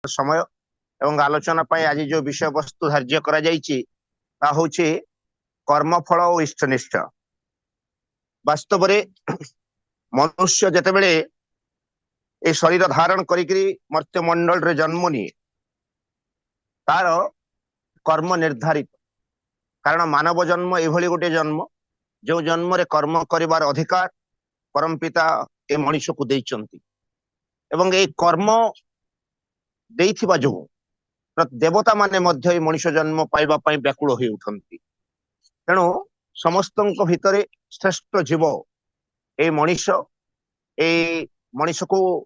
समय एवं आलोचना पाई आज जो विषय वस्तु धार्य करा जायछि ता होछि कर्मफल और इष्टनिष्ठ। वास्तव रे मनुष्य जेतेबेले ए शरीर धारण करिकरी मर्त्य मंडल रे जन्म निये तार कर्म निर्धारित। कारण मानव जन्म एभली गोटे जन्म जो जन्म रे कर्म करिवार अधिकार परम पिता ए मनुष्य को देइचंती एवं ए कर्म देइथिबा जो देवता माने मध्य ए मनुष्य जन्म पाइबा पई व्याकुल होई उठंती। तेणु समस्तक भितरे श्रेष्ठ जीव ए मनुष्य को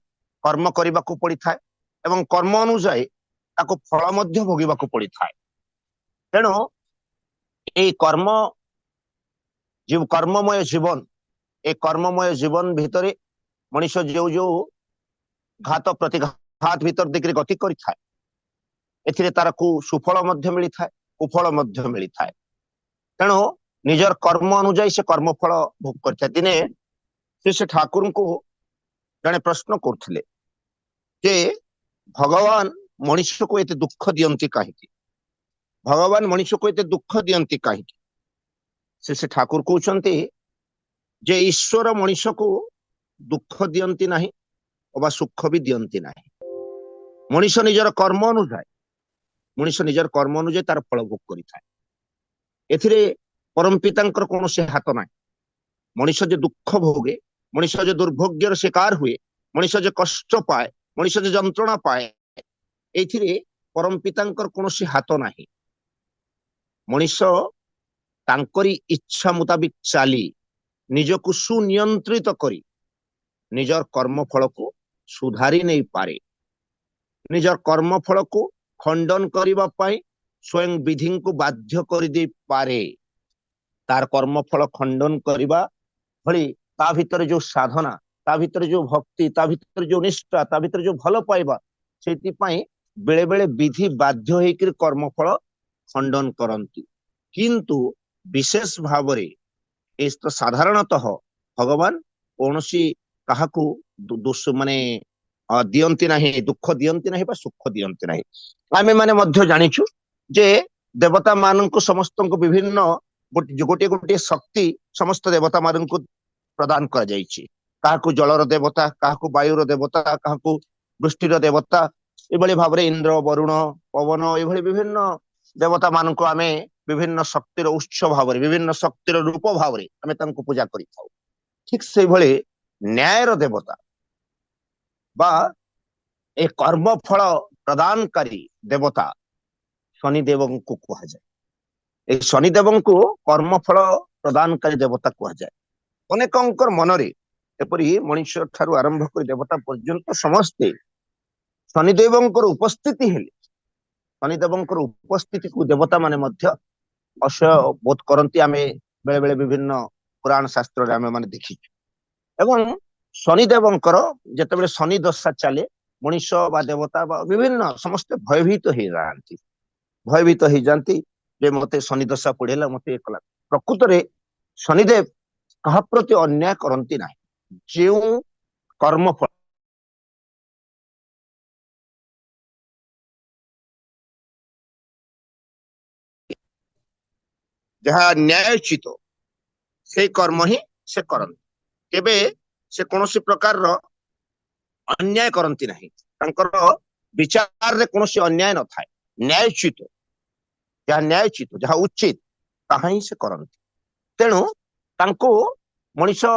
कर्म करने को पड़ी था एवं कर्म अनुसार ताको फल मध्य भोगिबा को पड़ी था। तेणु ए कर्ममय जीवन ए कर्ममय जीवन भितरे मनुष्य जो जो घात प्रतिघात भीतर दिक्री गति करि था एथिरे तार को सुफल मध्य मिली था कुफल मध्य मिली था। तेणु निजर कर्म अनुଯାयी से कर्मफल भोग करता। दिने से ठाकुर को जड़े प्रश्न करथिले जे भगवान मनुष्य को एते दुख दियंती कहीं, भगवान मनुष्य को एते दुख दियंती कहीं। से ठाकुर कहते जे ईश्वर मनुष्य को दुख दियंती नहीं अबा सुख भी दियंती नहीं। मनुष्य निजर कर्म अनुଯାयी तार फल भोग करिथाय। एथिरे परम पितांकर कौन से हाथ ना। मनुष्य जो दुख भोगे, मनुष्य जो दुर्भोग्यर शिकार हुए, मनुष्य जो कष्ट पाए, मनुष्य जो जंत्रणा पाए, एथिरे परम पितांकर कौन से हाथ ना। मनुष्य तांकरी इच्छा मुताबिक चाली निजको सुनियंत्रित करी निजर कर्मफल को सुधारी नहीं पारे। निजर कर्मफल को खंडन करिबा पाई स्वयं विधि को बाध्य कर दे पारे। तार कर्मफल खंडन करिबा भली ता भितर जो साधना, ता भितर जो भक्ति, ता भितर जो निष्ठा, ता भितर जो भल पाइबा सेति पाई बेले बेले विधि बाध्य होइकर कर्मफल खंडन करंती। किंतु विशेष भावरे ए तो साधारणतः भगवान कौनसी काहाकू दोष माने दियंती नहीं, दुख दियंती नहीं बा सुख दियंती नहीं। आमे माने मध्य जानिछु जे देवता मान को समस्त को विभिन्न गोटे गोटे शक्ति समस्त देवता मान को प्रदान कर जाइछि। काहाकू जलर देवता, काहाकू वायुर देवता, काहाकू वृष्टिर देवता, एभली भावरे इंद्र वरुण पवन एभली विभिन्न देवता मान को आमे विभिन्न शक्तिर उत्स भावरे विभिन्न शक्तिर रूप भावरे आमे तांको पूजा करि थाउ। ठीक से भले न्यायर देवता बा ए कर्म फल प्रदानकारी देवता शनिदेव को कहा जाए। ए शनिदेव को कर्मफल प्रदानकारी देवता कहा जाए। अनेकंकर मनरे एपरी मनुष्य ठारू आरंभ कर देवता पर्यंत समस्ते शनिदेवंकर उपस्थिति हेले शनिदेवंकर उपस्थिति को देवता माने मध्य अशय बोध करंती। आमे बेले बेले विभिन्न पुराण शास्त्र रे आमे माने देखिछु। एवं शनिदेवंकर जेतेबेले शनि दशा चले मनुष्य बा देवता बा विभिन्न समस्त भयभीत हो जाती जे मते शनि दशा पड़ेला मते एकला। प्रकृत रे शनिदेव कहा प्रति अन्याय करंती नाही। जेउ कर्मफल जहा न्यायोचित से कर्म ही से करंती। केबे से कौनसी प्रकार रो अन्याय करंती नाही। तांकर विचार रे कौनसी अन्याय न थाए। न्यायोचित जहा उचित ताहा ही से करंती। तेणु तांको मनुष्य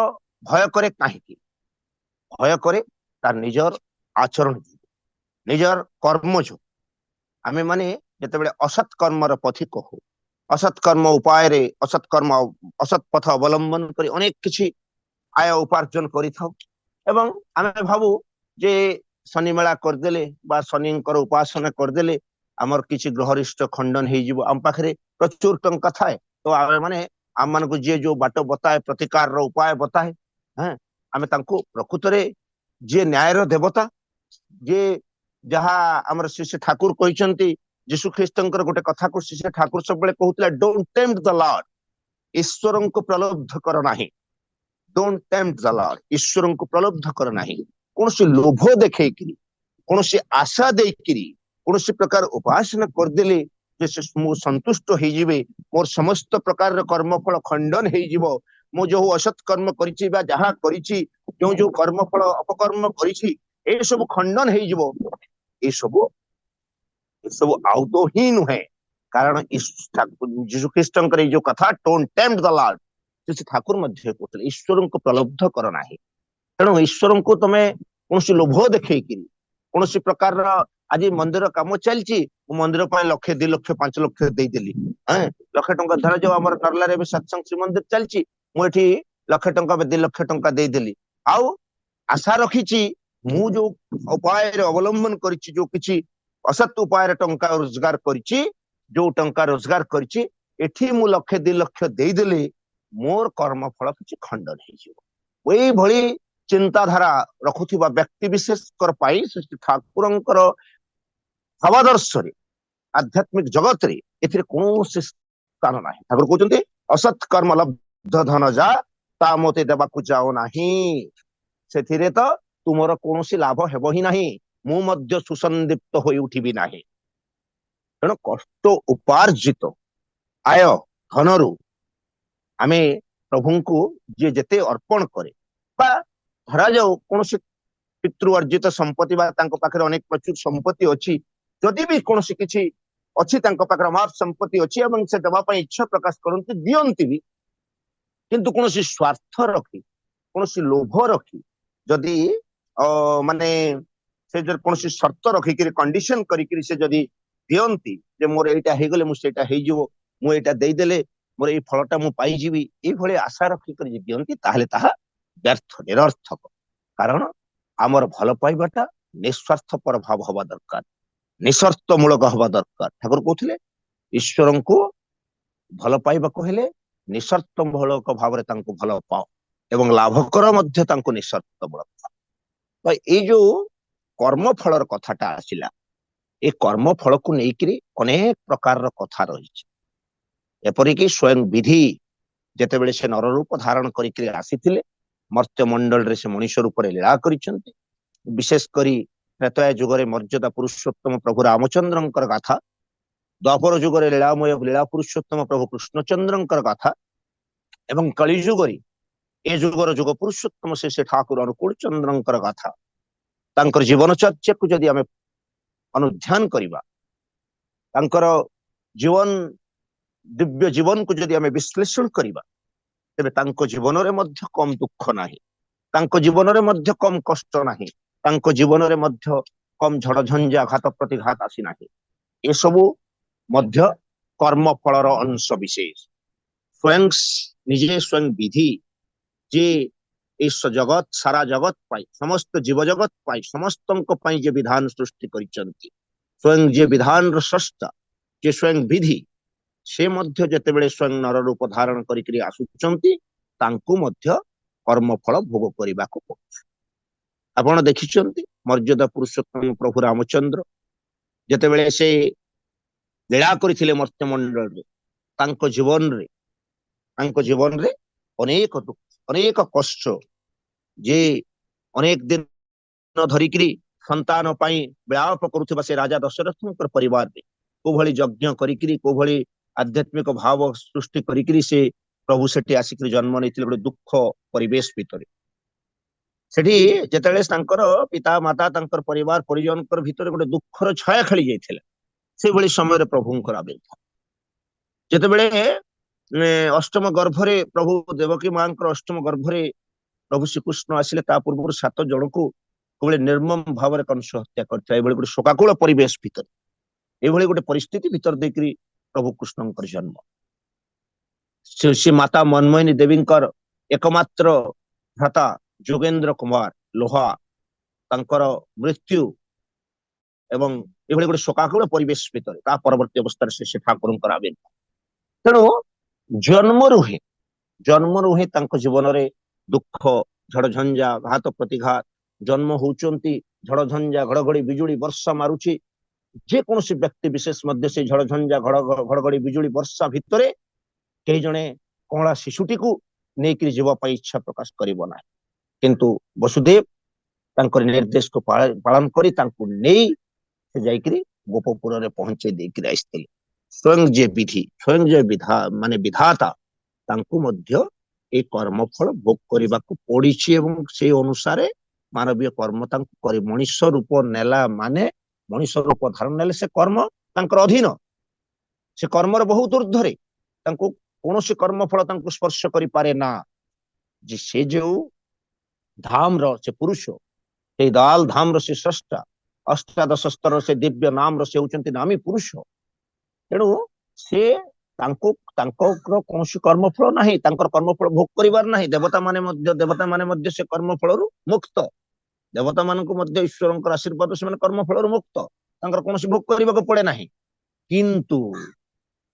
भय करे काहीकि भय करे तार निजर आचरण निजर कर्म जो आमे माने जेतेबेले असत कर्मर पथिक हो असत कर्म उपाय रे असत पथ अवलंबन करी अनेक किछि आय उपार्जन करि थाउ। एवं आमे भाबू जे शनि मेला करदेले बा शनिंकर उपासना करदेले आमर किछि ग्रहरिष्ट खंडन हे जिवो। आम पाखरे प्रचुर टंका थाए तो आमे माने आम मान को जे जो बाट बताए प्रतिकार रो उपाय बताए हैं आमे तांको प्रकृत रे जे न्यायर देवता जे जहा हमर शिष्य ठाकुर कहिसंती यीशु ख्रीष्टंकर गोटे कथा को शिष्य ठाकुर सब बेले कहउतला डोंट टेम्प्ट द लॉर्ड। ईश्वरन को प्रलोभ कर नाही। Don't tempt the lord. ईश्वरन को प्रलोभ कर नाही। कौन से लोभ देखे कि कौन सी आशा देकरी कौन सी प्रकार उपासना करदेले जे संतुष्ट हो मोर समस्त प्रकार कर्मफल खंडन हो मु जो असत कर्म करिछि बा जहा करिछि जो जो कर्मफल अपकर्म करिछि ए सब खंडन हो सब आउ तो ही नुहे कारण जीशु ख्रीष्ट जो कथा डोंट टेम्प्ट द लॉर्ड से ठाकुर मध्य कहते ईश्वर को प्रलोभ कर ना तेणु ईश्वर को तुम कौन लोभ देखी कौन प्रकार आज मंदिर कम चलती मंदिर लक्षे 2 लक्ष 5 लक्ष देदेली लक्षे टंका धर जो आम नर्लार सत्संग श्रीमंदिर चलती मुझे लक्षे टंका 2 लक्ष टंका देदेली आउ आशा रखी मु जो उपाय अवलंबन कर जो किसी असत उपाय टंका रोजगार करी जो टंका रोजगार करी एठी मु लक्षे 2 लक्ष देदेली मोर कर्मफल किसी खंडन हो चिंताधारा रखुवा व्यक्ति विशेष ठाकुर भावादर्श आध्यात्मिक जगत रे एथिरे कौन स्थान ना ठाकुर कहते असत कर्म लब्ध धन जा ता मते देवाकू जाओ नाही सेथिरे तो तुमर कौन लाभ हेबो ही नाही मु मध्य सुसंदीप्त होई उठिबी नाही तेणु कष्ट उपार्जित आय धनरु आमे प्रभु को जे जेते अर्पण करे बा धरा जाऊ कौन पितृ अर्जित संपत्ति पाखे अनेक प्रचुर संपत्ति अच्छी जदि भी कौन किसी अच्छी अमाप संपत्ति अच्छी से देवाई इच्छा प्रकाश करती दियंती भी किंतु कौन स्वार्थ रखी कौन लोभ रखी जदि माने से कौन शर्त रखिक कंडीशन करी से जदि दियंती जे मोर एटा हे गले मुझे मु एटा देदेले मोर ये फलटा मु पाइजिबी ये भले आशा रखिक दियंती ताहले ताहा व्यर्थ निरर्थक कारण आमर भल पाइबाटा निस्वार्थपर भाव हवा दरकार निस्वार्थ मूलक हवा दरकार ठाकुर कहते ईश्वर को भल पाइबा हेले निस्वार्थ मूलक भाव भल पाओ एवं लाभकर निस्वार्थ मूलक तो ये जो कर्म फलर कथाटा आसिला ये कर्म फल को लेकर अनेक प्रकार कथा रही एपरिक स्वयं विधि जेतेबेले से नर रूप धारण करके आसीथिले मर्त्य मंडल रे से मनुष्य रूप रे लीला करिसेंती विशेष करी त्रेतया जुगरे मर्यादा पुरुषोत्तम प्रभु रामचंद्रंकर गाथा द्वापर जुगरे लीलामय लीला पुरुषोत्तम प्रभु कृष्णचंद्रंकर गाथा एवं कलि जुगरे ए जुगर जुग पुरुषोत्तम से ठाकुर अनुकूल चंद्रंकर गाथा तांकर जीवन चर्चा को जदि आमे अनुध्यान करिबा तांकर जीवन दिव्य जीवन को जदि आमे विश्लेषण करिबा तेबे तांको जीवन रे मध्य कम दुख नाही तांको जीवन रे मध्य कम कष्ट नाही तांको जीवन रे मध्य कम झड़ झंझा घात प्रतिघात आसी नाही ए सबु मध्य कर्म फलर अंश विशेष स्वयं निजे स्वयं विधि जे इस जगत सारा जगत पाई समस्त जीव जगत पाई समस्त जे विधान सृष्टि करिसंती स्वयं जे विधान स्रष्टा जे स्वयं विधि से मध्य जेतेबेले स्वयं नर रूप धारण करिकरी आसुचंती तांकु मध्य कर्म फल भोग करने को आपण देखिचंती मर्यादा पुरुषोत्तम प्रभु रामचंद्र जेतेबेले से लीला करथिले मर्त्य मंडल रे तांको जीवन रे अनेक दुख अनेक कष्ट जे अनेक दिन धरिकरी संतान पाई विलाप करुथिबा से राजा दशरथ परिवार रे को भली यज्ञ करिकरी को भली आध्यात्मिक भाव सृष्टि करिकरी से प्रभु सेठी आसिक जन्म नहीं गोटे दुख परिवेश भितर सेठी जेतेबेले तांकर पिता माता तांकर परिवार परिजन भितर गोटे दुखर छाया खेली जाइथिला से भली समय प्रभुंकर आविर्भाव जेतेबेले अष्टम गर्भरे प्रभु देवकी मां अष्टम गर्भरे प्रभु श्रीकृष्ण आसिले ता पूर्व 7 जन को निर्मम भाव में कंस हत्या करता गोटे शोकाकुल परिवेश भितर ये गोटे परिस्थिति भितर देकरी प्रभु कृष्ण जन्म श्री माता मनमोहिनी देवींकर एकमात्र भ्राता जोगेंद्र कुमार लोहा तांकर मृत्यु एवं ये गोटे शोकाकुल परिवेश भितर ता परवर्ती अवस्था से ठाकुर आविर्भाव तेणु जन्म रुहे जीवन रे दुख झड़ झंझा घात प्रतिघात जन्म होउचंती झड़ झंझा घड़घड़ी बिजुली वर्षा मारुची जे कौन व्यक्ति विशेष मध्य से झड़ झंझा घड़घड़ी बिजुली वर्षा भितर कई जने कमला शिशुटी को लेकर जीवाई इच्छा प्रकाश करिबो ना किंतु वसुदेव ତାଙ୍କର ନିର୍ଦ୍ଦେଶକୁ ପାଳନ କରି ତାଙ୍କୁ ନେଇ ସେ ଯାଇକିରି ଗୋପପୁରରେ ପହଞ୍ଚେଇ ଦେଇକିରି ଆସିଥିଲେ। ସ୍ୱୟଂ ଯେ ବିଧି, ସ୍ୱୟଂ ଯେ ମାନେ ବିଧାତା, ତାଙ୍କୁ ମଧ୍ୟ এই କର୍ମଫଳ ଭୋଗ କରିବାକୁ ପଡିଛି ଏବଂ ସେଇ ଅନୁସାରେ ମାନବୀୟ କର୍ମ ତାଙ୍କୁ କରି ମଣିଷ ରୂପ ନେଲା ମାନେ, ମଣିଷ ରୂପ ଧାରଣ ନେଲେ ସେ କର୍ମ ତାଙ୍କର ଅଧୀନ, ସେ କର୍ମର ବହୁତ ଉର୍ଦ୍ଧ୍ୱରେ, ତାଙ୍କୁ କୌଣସି କର୍ମଫଳ ତାଙ୍କୁ ସ୍ପର୍ଶ କରିପାରେ ନା। ଯେ ସେ ଯେଉଁ ଧାମର ସେ ପୁରୁଷ, ସେଇ ଦାଲ ଧାମର ସେ ସ୍ରଷ୍ଟା, ଅଷ୍ଟାଦଶ ସ୍ତର ସେ ଦିବ୍ୟ ନାମର ସେ ହେଉଛନ୍ତି ନାମୀ ପୁରୁଷ। ତେଣୁ ସେ ତାଙ୍କର କୌଣସି କର୍ମଫଳ ନାହିଁ, ତାଙ୍କର କର୍ମଫଳ ଭୋଗ କରିବାର ନାହିଁ। ଦେବତା ମାନେ ମଧ୍ୟ ସେ କର୍ମଫଳରୁ ମୁକ୍ତ। ଦେବତା ମାନଙ୍କୁ ମଧ୍ୟ ଈଶ୍ୱରଙ୍କର ଆଶୀର୍ବାଦ, ସେମାନେ କର୍ମଫଳରୁ ମୁକ୍ତ, ତାଙ୍କର କୌଣସି ଭୋଗ କରିବାକୁ ପଡେ ନାହିଁ। କିନ୍ତୁ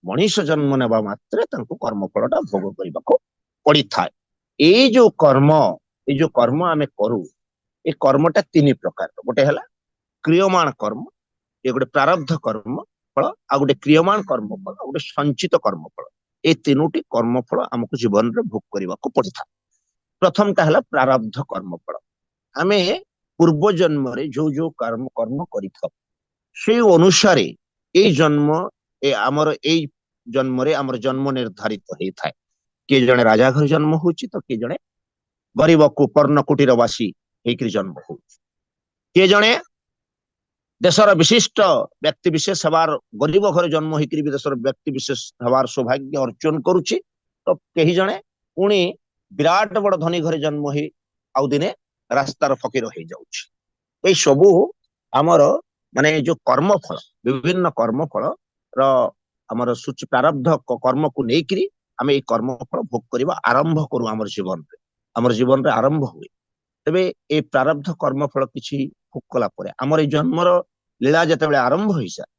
ମଣିଷ ଜନ୍ମ ନେବା ମାତ୍ରେ ତାଙ୍କୁ କର୍ମଫଳଟା ଭୋଗ କରିବାକୁ ପଡିଥାଏ। ଏଇ ଯୋଉ କର୍ମ ଆମେ କରୁ, ଏ କର୍ମଟା ତିନି ପ୍ରକାର। ଗୋଟେ ହେଲା କ୍ରିୟମାଣ କର୍ମ, ଏ ଗୋଟେ ପ୍ରାରବ୍ଧ କର୍ମ ଫଳ, ଆଉ ଗୋଟେ କ୍ରିୟମାଣ କର୍ମ ଫଳ, ଆଉ ଗୋଟେ ସଞ୍ଚିତ କର୍ମ ଫଳ। এই ତିନୋଟି କର୍ମଫଳ ଆମକୁ ଜୀବନରେ ଭୋଗ କରିବାକୁ ପଡିଥାଏ। ପ୍ରଥମଟା ହେଲା ପ୍ରାରବ୍ଧ କର୍ମଫଳ। ଆମେ ପୂର୍ବ ଜନ୍ମରେ ଯୋଉ ଯୋଉ କର୍ମ କରିଥାଉ, সেই ଅନୁସାରେ এই ଆମର ଏଇ ଜନ୍ମରେ ଆମର ଜନ୍ମ ନିର୍ଦ୍ଧାରିତ ହେଇଥାଏ। କିଏ ଜଣେ ରାଜା ଘରେ ଜନ୍ମ ହଉଛି, ତ କିଏ ଜଣେ ଗରିବ ପର୍ଣ୍ଣ କୁଟୀର ବାସୀ ହେଇକରି ଜନ୍ମ ହଉଛି। କିଏ ଜଣେ ଦେଶର ବିଶିଷ୍ଟ ବ୍ୟକ୍ତି ବିଶେଷ ହେବାର, ଗରିବ ଘରେ ଜନ୍ମ ହେଇକରି ବି ଦେଶର ବ୍ୟକ୍ତି ବିଶେଷ ହେବାର ସୌଭାଗ୍ୟ ଅର୍ଜନ କରୁଛି, ତ କେହି ଜଣେ ପୁଣି ବିରାଟ ବଡ ଧନୀ ଘରେ ଜନ୍ମ ହେଇ ଆଉ ଦିନେ ରାସ୍ତାର ଫକୀର ହେଇଯାଉଛି। এই ସବୁ ଆମର ମାନେ ଏଇ ଯୋଉ କର୍ମଫଳ, ବିଭିନ୍ନ କର୍ମଫଳ ର ଆମର ସୂଚି ପ୍ରାରବ୍ଧ କର୍ମକୁ ନେଇକିରି ଆମେ ଏଇ କର୍ମଫଳ ଭୋଗ କରିବା ଆରମ୍ଭ କରୁ ଆମର ଜୀବନରେ ଆରମ୍ଭ ହୁଏ। ତେବେ এই ପ୍ରାରବ୍ଧ କର୍ମଫଳ କିଛି ଭୋଗ କଲା ପରେ ଆମର ଏଇ ଜନ୍ମର ଲୀଳା ଯେତେବେଳେ ଆରମ୍ଭ ହେଇଯାଏ,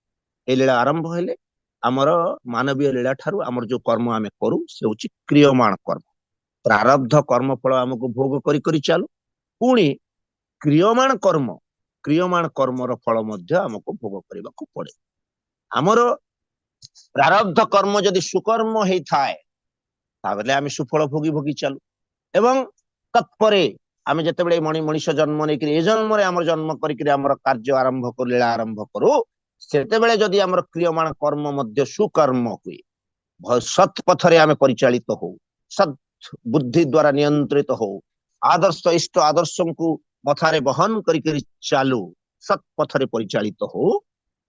এই ଲୀଳା ଆରମ୍ଭ ହେଲେ ଆମର ମାନବୀୟ ଲୀଳା ଠାରୁ ଆମର ଯୋଉ କର୍ମ ଆମେ କରୁ ସେ ହଉଛି କ୍ରିୟମାଣ କର୍ମ। ପ୍ରାରବ୍ଧ କର୍ମଫଳ ଆମକୁ ଭୋଗ କରି କରି ଚାଲୁ, ପୁଣି କ୍ରିୟମାଣ କର୍ମର ଫଳ ମଧ୍ୟ ଆମକୁ ଭୋଗ କରିବାକୁ ପଡେ। ଆମର ପ୍ରାରବ୍ଧ କର୍ମ ଯଦି ସୁକର୍ମ ହେଇଥାଏ, ତାହେଲେ ଆମେ ସୁଫଳ ଭୋଗି ଭୋଗି ଚାଲୁ। ଏବଂ ତତ୍ପରେ ଆମେ ଯେତେବେଳେ ମଣିଷ ଜନ୍ମ ନେଇକରି ଏ ଜନ୍ମରେ ଆମର ଜନ୍ମ କରିକିରି ଆମର କାର୍ଯ୍ୟ ଆରମ୍ଭ କରୁ, ଲୀଳା ଆରମ୍ଭ କରୁ, ସେତେବେଳେ ଯଦି ଆମର କ୍ରିୟମାଣ କର୍ମ ମଧ୍ୟ ସୁକର୍ମ ହୁଏ, ସତ୍ ପଥରେ ଆମେ ପରିଚାଳିତ ହଉ, ସତ୍ ବୁଦ୍ଧି ଦ୍ୱାରା ନିୟନ୍ତ୍ରିତ ହଉ, ଆଦର୍ଶ ଇଷ୍ଟ ଆଦର୍ଶଙ୍କୁ ମଥାରେ ବହନ କରିକରି ଚାଲୁ, ସତ୍ ପଥରେ ପରିଚାଳିତ ହଉ।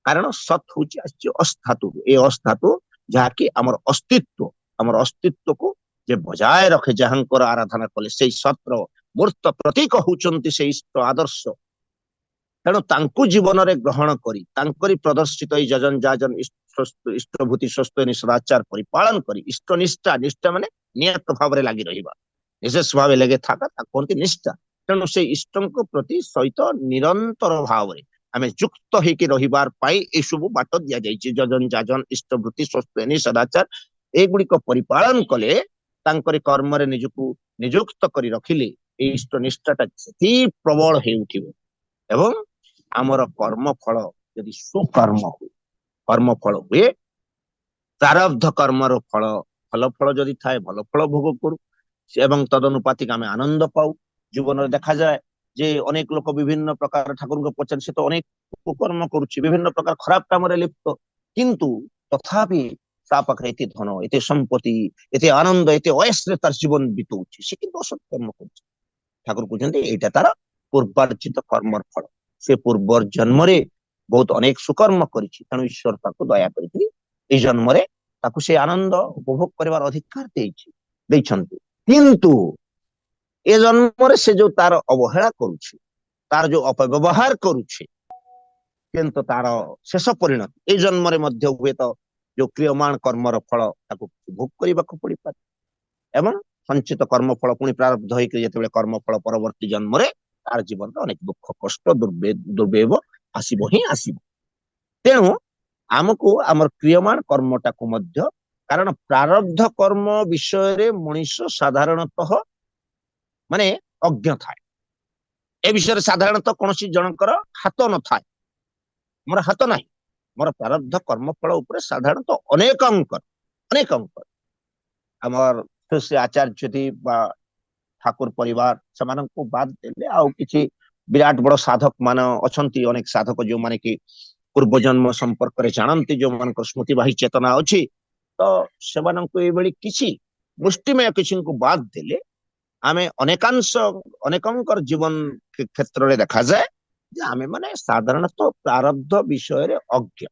କାରଣ ସତ୍ ହଉଛି ଆସିଛି ଅସ୍ଥାତୁ, ଏ ଅସ୍ଥାତୁ ଯାହାକି ଆମର ଅସ୍ତିତ୍ୱକୁ ଯେ ବଜାୟ ରଖେ, ଯାହାଙ୍କର ଆରାଧନା କଲେ ସେଇ ସତ୍ର ମୂର୍ତ୍ତ ପ୍ରତୀକ ହଉଛନ୍ତି ସେଇ ଇଷ୍ଟ ଆଦର୍ଶ। ତେଣୁ ତାଙ୍କୁ ଜୀବନରେ ଗ୍ରହଣ କରି ତାଙ୍କରି ପ୍ରଦର୍ଶିତ ଏଇ ଯଜନ ଯାଜନ ଇଷ୍ଟଭୂତି ସ୍ୱସ୍ତୟନୀ ସଦାଚାର ପରିପାଳନ କରି ନିଷ୍ଠା ମାନେ ନିୟତ ଭାବରେ ଲାଗି ରହିବା, ବିଶେଷ ଭାବେ ଲେগে থাকা, ତାକୁ କୁହନ୍ତି ନିଷ୍ଠା। ତେଣୁ ସେଇ ଇଷ୍ଟଙ୍କ ପ୍ରତି ସହିତ ନିରନ୍ତର ଭାବରେ ଆମେ ଯୁକ୍ତ ହେଇକି ରହିବାର ପାଇଁ ଏସବୁ ବାଟ ଦିଆଯାଇଛି। ଯଜନ ଯାଜନ ଇଷ୍ଟଭୂତି ସ୍ୱସ୍ତୟନୀ ସଦାଚାର ଏଗୁଡିକ ପରିପାଳନ କଲେ, ତାଙ୍କରି କର୍ମରେ ନିଜକୁ ନିଯୁକ୍ତ କରି ରଖିଲେ ଏଇ ଇଷ୍ଟ ନିଷ୍ଠାଟା ସେଠି ପ୍ରବଳ ହେଉଠିବ। ଏବଂ ଆମର କର୍ମଫଳ ଯଦି କର୍ମଫଳ ହୁଏ, ପ୍ରାରବ୍ଧ କର୍ମର ଭଲ ଫଳ ଯଦି ଥାଏ, ଭଲ ଫଳ ଭୋଗ କରୁ ଏବଂ ତଦନୁପାତିକ ଆମେ ଆନନ୍ଦ ପାଉ। ଜୀବନରେ ଦେଖାଯାଏ ଯେ ଅନେକ ଲୋକ ବିଭିନ୍ନ ପ୍ରକାର ଠାକୁରଙ୍କୁ ପଚାରି, ସେ ତ ଅନେକ କୁକର୍ମ କରୁଛି, ବିଭିନ୍ନ ପ୍ରକାର ଖରାପ କାମରେ ଲିପ୍ତ, କିନ୍ତୁ ତଥାପି ତା ପାଖରେ ଏତେ ଧନ, ଏତେ ସମ୍ପତ୍ତି, ଏତେ ଆନନ୍ଦ, ଏତେ ଅୟସରେ ତାର ଜୀବନ ବିତଉଛି, ସେ କିନ୍ତୁ ଅସତ୍ କର୍ମ କରୁଛି। ଠାକୁର କହୁଛନ୍ତି ଏଇଟା ତାର ପୂର୍ବାର୍ଜିତ କର୍ମର ଫଳ। ସେ ପୂର୍ବ ଜନ୍ମରେ ବହୁତ ଅନେକ ସୁକର୍ମ କରିଛି, ତେଣୁ ଈଶ୍ୱର ତାକୁ ଦୟା କରିକି এই ଜନ୍ମରେ ତାକୁ ସେ ଆନନ୍ଦ ଉପଭୋଗ କରିବାର ଅଧିକାର ଦେଇଛନ୍ତି। କିନ୍ତୁ ଏ ଜନ୍ମରେ ସେ ଯୋଉ ତାର ଅବହେଳା କରୁଛି, ତାର ଯୋଉ ଅପବ୍ୟବହାର କରୁଛି, କିନ୍ତୁ ତାର ଶେଷ ପରିଣତି এই ଜନ୍ମରେ ମଧ୍ୟ ହୁଏତ ଯୋଉ କ୍ରିୟମାଣ କର୍ମର ଫଳ ତାକୁ ଭୋଗ କରିବାକୁ ପଡିପାରେ। ଏବଂ ସଞ୍ଚିତ କର୍ମଫଳ ପୁଣି ପ୍ରାରବ୍ଧ ହେଇକି ଯେତେବେଳେ କର୍ମଫଳ ପରବର୍ତ୍ତୀ ଜନ୍ମରେ ତାର ଜୀବନରେ ଅନେକ ଦୁଃଖ କଷ୍ଟ ଦୁର୍ବ୍ୟବ ଆସିବ ହିଁ ଆସିବ। ତେଣୁ ଆମକୁ ଆମର କ୍ରିୟମାଣ କର୍ମଟାକୁ ମଧ୍ୟ, କାରଣ ପ୍ରାରବ୍ଧ କର୍ମ ବିଷୟରେ ମଣିଷ ସାଧାରଣତଃ ମାନେ ଅଜ୍ଞ ଥାଏ। ଏ ବିଷୟରେ ସାଧାରଣତଃ କୌଣସି ଜଣଙ୍କର ହାତ ନଥାଏ। ମୋର ହାତ ନାହିଁ, ମୋର ପ୍ରାରବ୍ଧ କର୍ମଫଳ ଉପରେ ସାଧାରଣତଃ ଅନେକ ଆମର ସେ ଆଚାର୍ଯ୍ୟ ବା ଠାକୁର ପରିବାର ସେମାନଙ୍କୁ ବାଦ ଦେଲେ ଆଉ କିଛି विराट बड़ साधक मान अच्छा अनेक साधक जो माने कि पूर्वजन्म संपर्क में जानती जो मान स्मृति बाही चेतना अच्छी तो से किसी मुष्टिमय किसी को बाद देले आमे अनेकांश अनेकंकर जीवन क्षेत्र में देखा जाए जे आमे माने साधारणतः प्रारब्ध विषय रे अज्ञ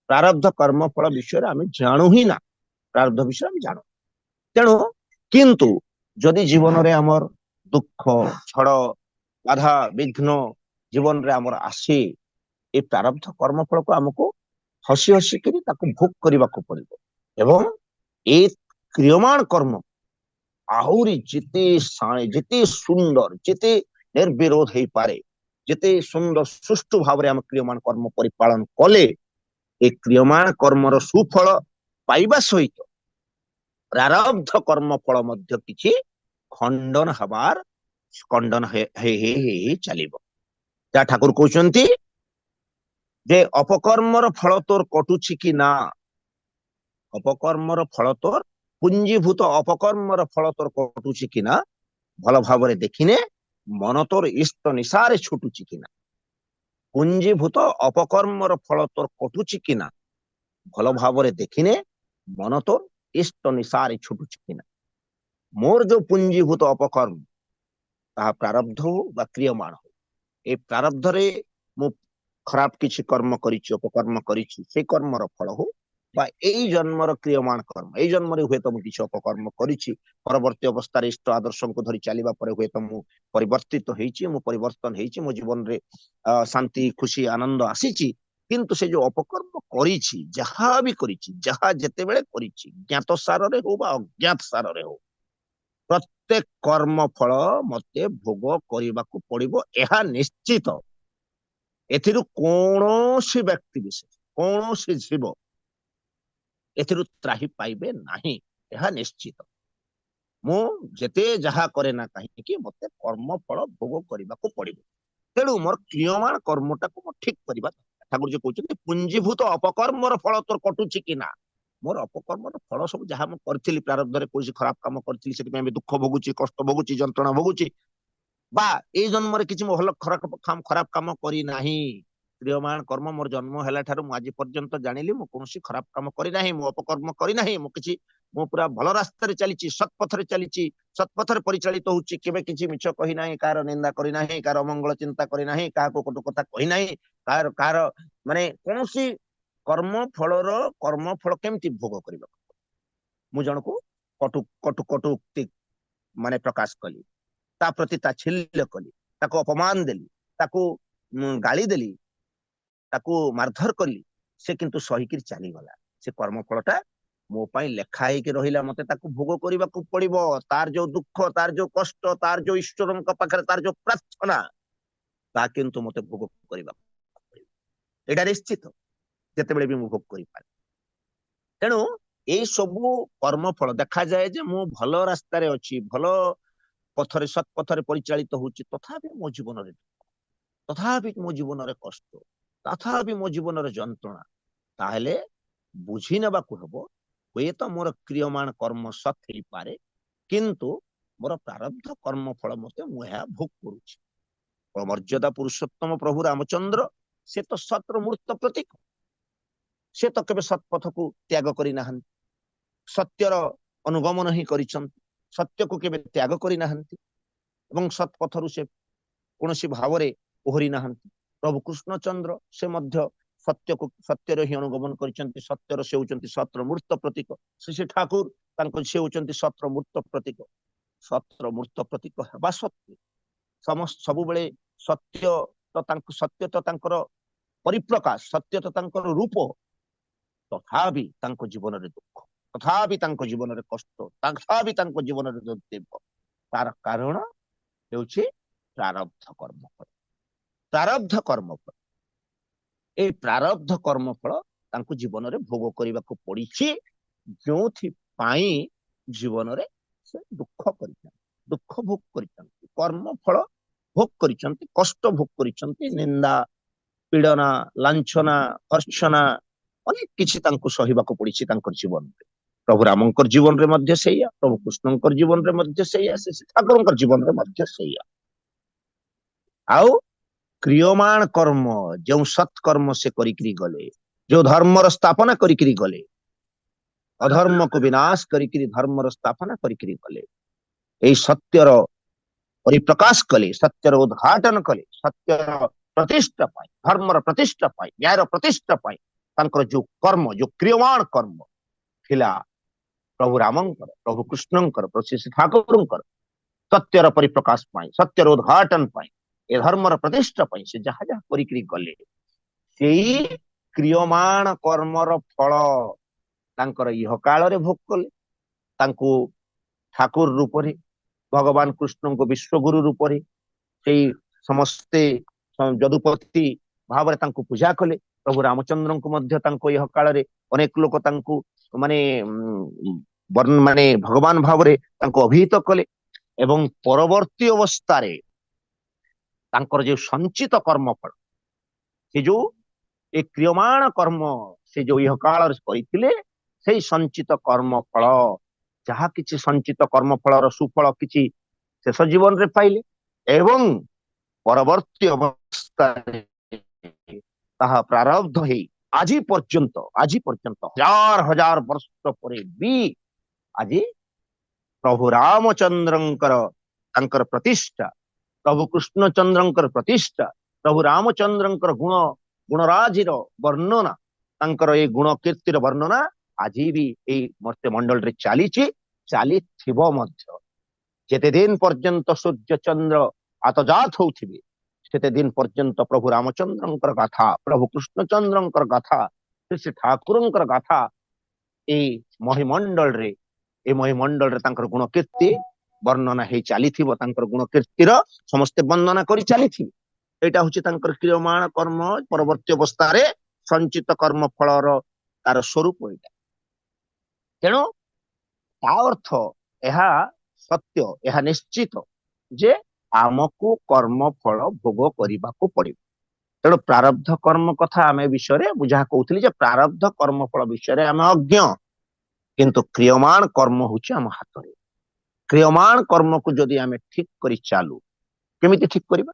प्रारब्ध कर्मफल विषय आमे जानू ही ना प्रारब्ध विषय आमे जानू तेणु किंतु जदि जीवन रे हमर दुख छड़ बाधा विघ्न जीवन रे हमर आसे ए प्रारब्ध कर्मफल को हमको हसी हसी करी ताको भोग करने को पड़ो एवं ए क्रियमाण कर्म आहुरी जिते जिते सुंदर जिते निर्विरोध हो पारे जिते सुंदर सुष्ठु भाव में क्रियमाण कर्म परिपालन कले ए क्रियमाण कर्मर सुफल पाइबा सहित प्रारब्ध कर्म फल मध्य किछि खंडन हबार खंडन चलिबो जा ठाकुर कहउचंती जे अपकर्मर फल तोर कटुछि कि ना अपकर्मर फल तोर पुंजीभूत अपकर्मर फल तोर कटुछि कि ना भल भाव देखिने मन तोर इष्ट निशारे छुटुछि कि ना पुंजीभूत अपकर्मर फल तोर कटुछि कि ना भल भाव देखिने मन तोर इष्ट निशारे छुटुछि कि ना मोर जो पुंजीभूत अपकर्म ताहा प्रारब्ध हो बा क्रियमाण हो ए प्रारब्ध रे मु खराब किछि कर्म करिछि अपकर्म करिछि से कर्मर फल हो बा एई जन्मर क्रियमाण कर्म एई जन्म रे हुए तो मु किछि अपकर्म करिछि परवर्ती अवस्था रे इष्ट आदर्श को धरि चलिबा परे हुए तो मु परिवर्तित होइछि मु परिवर्तन होइछि मो जीवन रे शांति खुशी आनंद आसीछि किंतु से जो अपकर्म करिछि जहा भी करिछि जहा जेते बेले करिछि ज्ञात सार रे हो बा अज्ञात सार रे हो प्रत्येक कर्म फल मते भोग करने को पड़ो यह निश्चित एथिरु कौनसी व्यक्ति विशेष कौनसी जीव एथिरु त्राही पाइबे नहीं यह निश्चित मु जेते जहा करे ना कहीं मते कर्म फल भोग करने को पड़ो तेणु मोर क्रियमाण कर्मटा को ठीक करवा ठाकुर जी कहते पुंजीभूत अपकर्मर फल तोर कटुछि कि ना मोर अपकर्मर फल सब जहाँ मुझे प्रारब्ध कोई खराब कम करी दुख भोगुची कष्ट भोगुची जंत्रणा भोगुची बा ए जन्म किसी भल खराब कम करी नाही क्रियमाण कर्म मोर जन्म है आज पर्यंत जानिली मु कौन खराब कम करी नाही मु अपकर्म करी नाही मु किछि मु पूरा भल रास्ता रे चलीची सत्पथ रे चलीची सत्पथ रे परिचालित होउची केबे किछि मिछ कहि नाही कार निंदा करी नाही कार मंगल चिंता करी नाही का को कटु कथा कहि नाही कार माने कोनोसी कर्म फल केमती भोग करबा मु जन को कटु कटु कटुक्ति माने प्रकाश कली ता प्रति ताच्छिल्य कली ताको अपमान देली ताको गाली देली ताको मारधर कली से किंतु सही कर चली गला से कर्म फलटा मो पाई लेखा ही रहिला मते ताको भोग करबा को पड़िबो तार जो दुख तार जो कष्ट तार जो ईश्वरन का पाखरे तार जो प्रार्थना ता किंतु मते भोग करबा पड़िबो एटा निश्चित जेते बेले भी मु भोग करि पारे तेणु ए सबु कर्म फल देखा जाए जे मु भल रास्ता रे अछि भल पथरे सत पथरे परिचालित होछि तथापि मो जीवन रे तथापि मो जीवन रे कष्ट तथापि मो जीवन रे जंत्रणा ताहले बुझी नेबा को हबो हुए तो मोर क्रियमाण कर्म सत हेई पारे किंतु मोर प्रारब्ध कर्म फल मते मु या भोग करूछि मर्यादा पुरुषोत्तम प्रभु रामचंद्र से तो सत्र मूर्त प्रतीक से तो केबे सत्पथ को त्याग करी नाहंती सत्यर अनुगमन ही करिसंती सत्य को केबे त्याग करी नाहंती एवं सत्पथरु से कोनोसी भावरे ओहरी नाहंती प्रभु कृष्णचंद्र से मध्य सत्य को सत्यर ही अनुगमन करिसंती सत्यर से होचंती सत्र मूर्त प्रतीक श्री ठाकुर तांको से होचंती सत्र मूर्त प्रतीक हेबा सत्य समस्त सबु बेले सत्य तो तांकर परिप्रकाश सत्य तो तांकर रूप तथापि तांको जीवन रे दुख तथापि तांको जीवन रे कष्ट तथापि तांको जीवन रे दुर्दैव तार कारण हेउछि प्रारब्ध कर्मफल ए प्रारब्ध कर्मफल तांको जीवन रे भोग करबा को पड़िछि जोथि पाई जीवन रे से दुख भोग करिसंती कर्मफल भोग करिसंती कष्ट भोग करिसंती निंदा पीड़ना लांछना अर्चना अनेक किछि तांको सहिबा को पड़िछि तांकर जीवन रे प्रभु रामंकर जीवन रे मध्य सैया प्रभु कृष्णंकर जीवन रे मध्य सैया से ठाकुरंकर जीवन रे मध्य सैया आउ क्रियमाण कर्म जो सत्कर्म से करिकरी गले जो धर्मर स्थापना करिकरी गले अधर्म को विनाश करिकरी धर्मर स्थापना करिकरी गले एई सत्यर परिप्रकाश कले सत्यर उद्घाटन कले सत्यर प्रतिष्ठा पाई धर्मर प्रतिष्ठा पाई न्यायर प्रतिष्ठा पाई तांकर जो कर्म जो क्रियमाण कर्म थिला प्रभु रामंकर प्रभु कृष्णंकर प्रभु श्री ठाकुरंकर सत्यर परिप्रकाश पाई सत्यर उद्घाटन पाई ए धर्मर प्रतिष्ठा पाई से जहा जहा करिकरी गले सेई क्रियमाण कर्मर फल तांकर इह काल रे भोग कले तांको ठाकुर रूप रे भगवान कृष्ण को विश्वगुरु रूप रे सेई समस्ते जदुपति भाव रे तांको पूजा कले प्रभु रामचंद्र को मध्य तांको इह काल रे अनेक लोक तांको माने माने भगवान भाव रे तांको अभिहित कले एवं परवर्ती अवस्था रे तांकर जो संचित कर्मफल से जो एक क्रियमाण कर्म से जो यह काल करथिले सेई संचित कर्मफल जहा किछि संचित कर्मफल सुफल किछि शेष जीवन रे पाइले एवं परवर्ती अवस्था ताहा प्रारब्ध हे आज पर्यंत हजार हजार वर्ष परे भी आज प्रभु रामचंद्रंकर तांकर प्रतिष्ठा प्रभु कृष्णचंद्रंकर प्रतिष्ठा प्रभु रामचंद्रंकर गुण गुणराजिर वर्णना तांकर ए गुण कीर्तिर वर्णना आज भी ए मर्त्य मंडल रे चलीथिबो मध्य जेते दिन पर्यंत सूर्य चंद्र आतजात होउथिबे सेते दिन पर्यंत प्रभु रामचंद्रंकर गाथा प्रभु कृष्णचंद्रंकर गाथा श्री ठाकुरंकर गाथा ए महिमंडल रे तांकर गुण कीर्ति वर्णना हे चलीथिबो तांकर गुण कीर्तिर समस्ते वंदना करी चलीथिबे एटा होची तांकर क्रियमाण कर्म परवर्ती अवस्था रे संचित कर्म फलर तार स्वरूप एटा तेणु ता अर्थ एहा सत्य एहा निश्चित जे आमको कर्म फल भोग करिबाको पड़िबो तेणु प्रारब्ध कर्म कथा आमे विषय बुझा कहउतली जे प्रारब्ध कर्म फल विषय आमे अज्ञ किंतु क्रियमाण कर्म होची आम हाथ रे क्रियमाण कर्म को जदि आमे ठीक करी चालू केमिति ठीक करिबा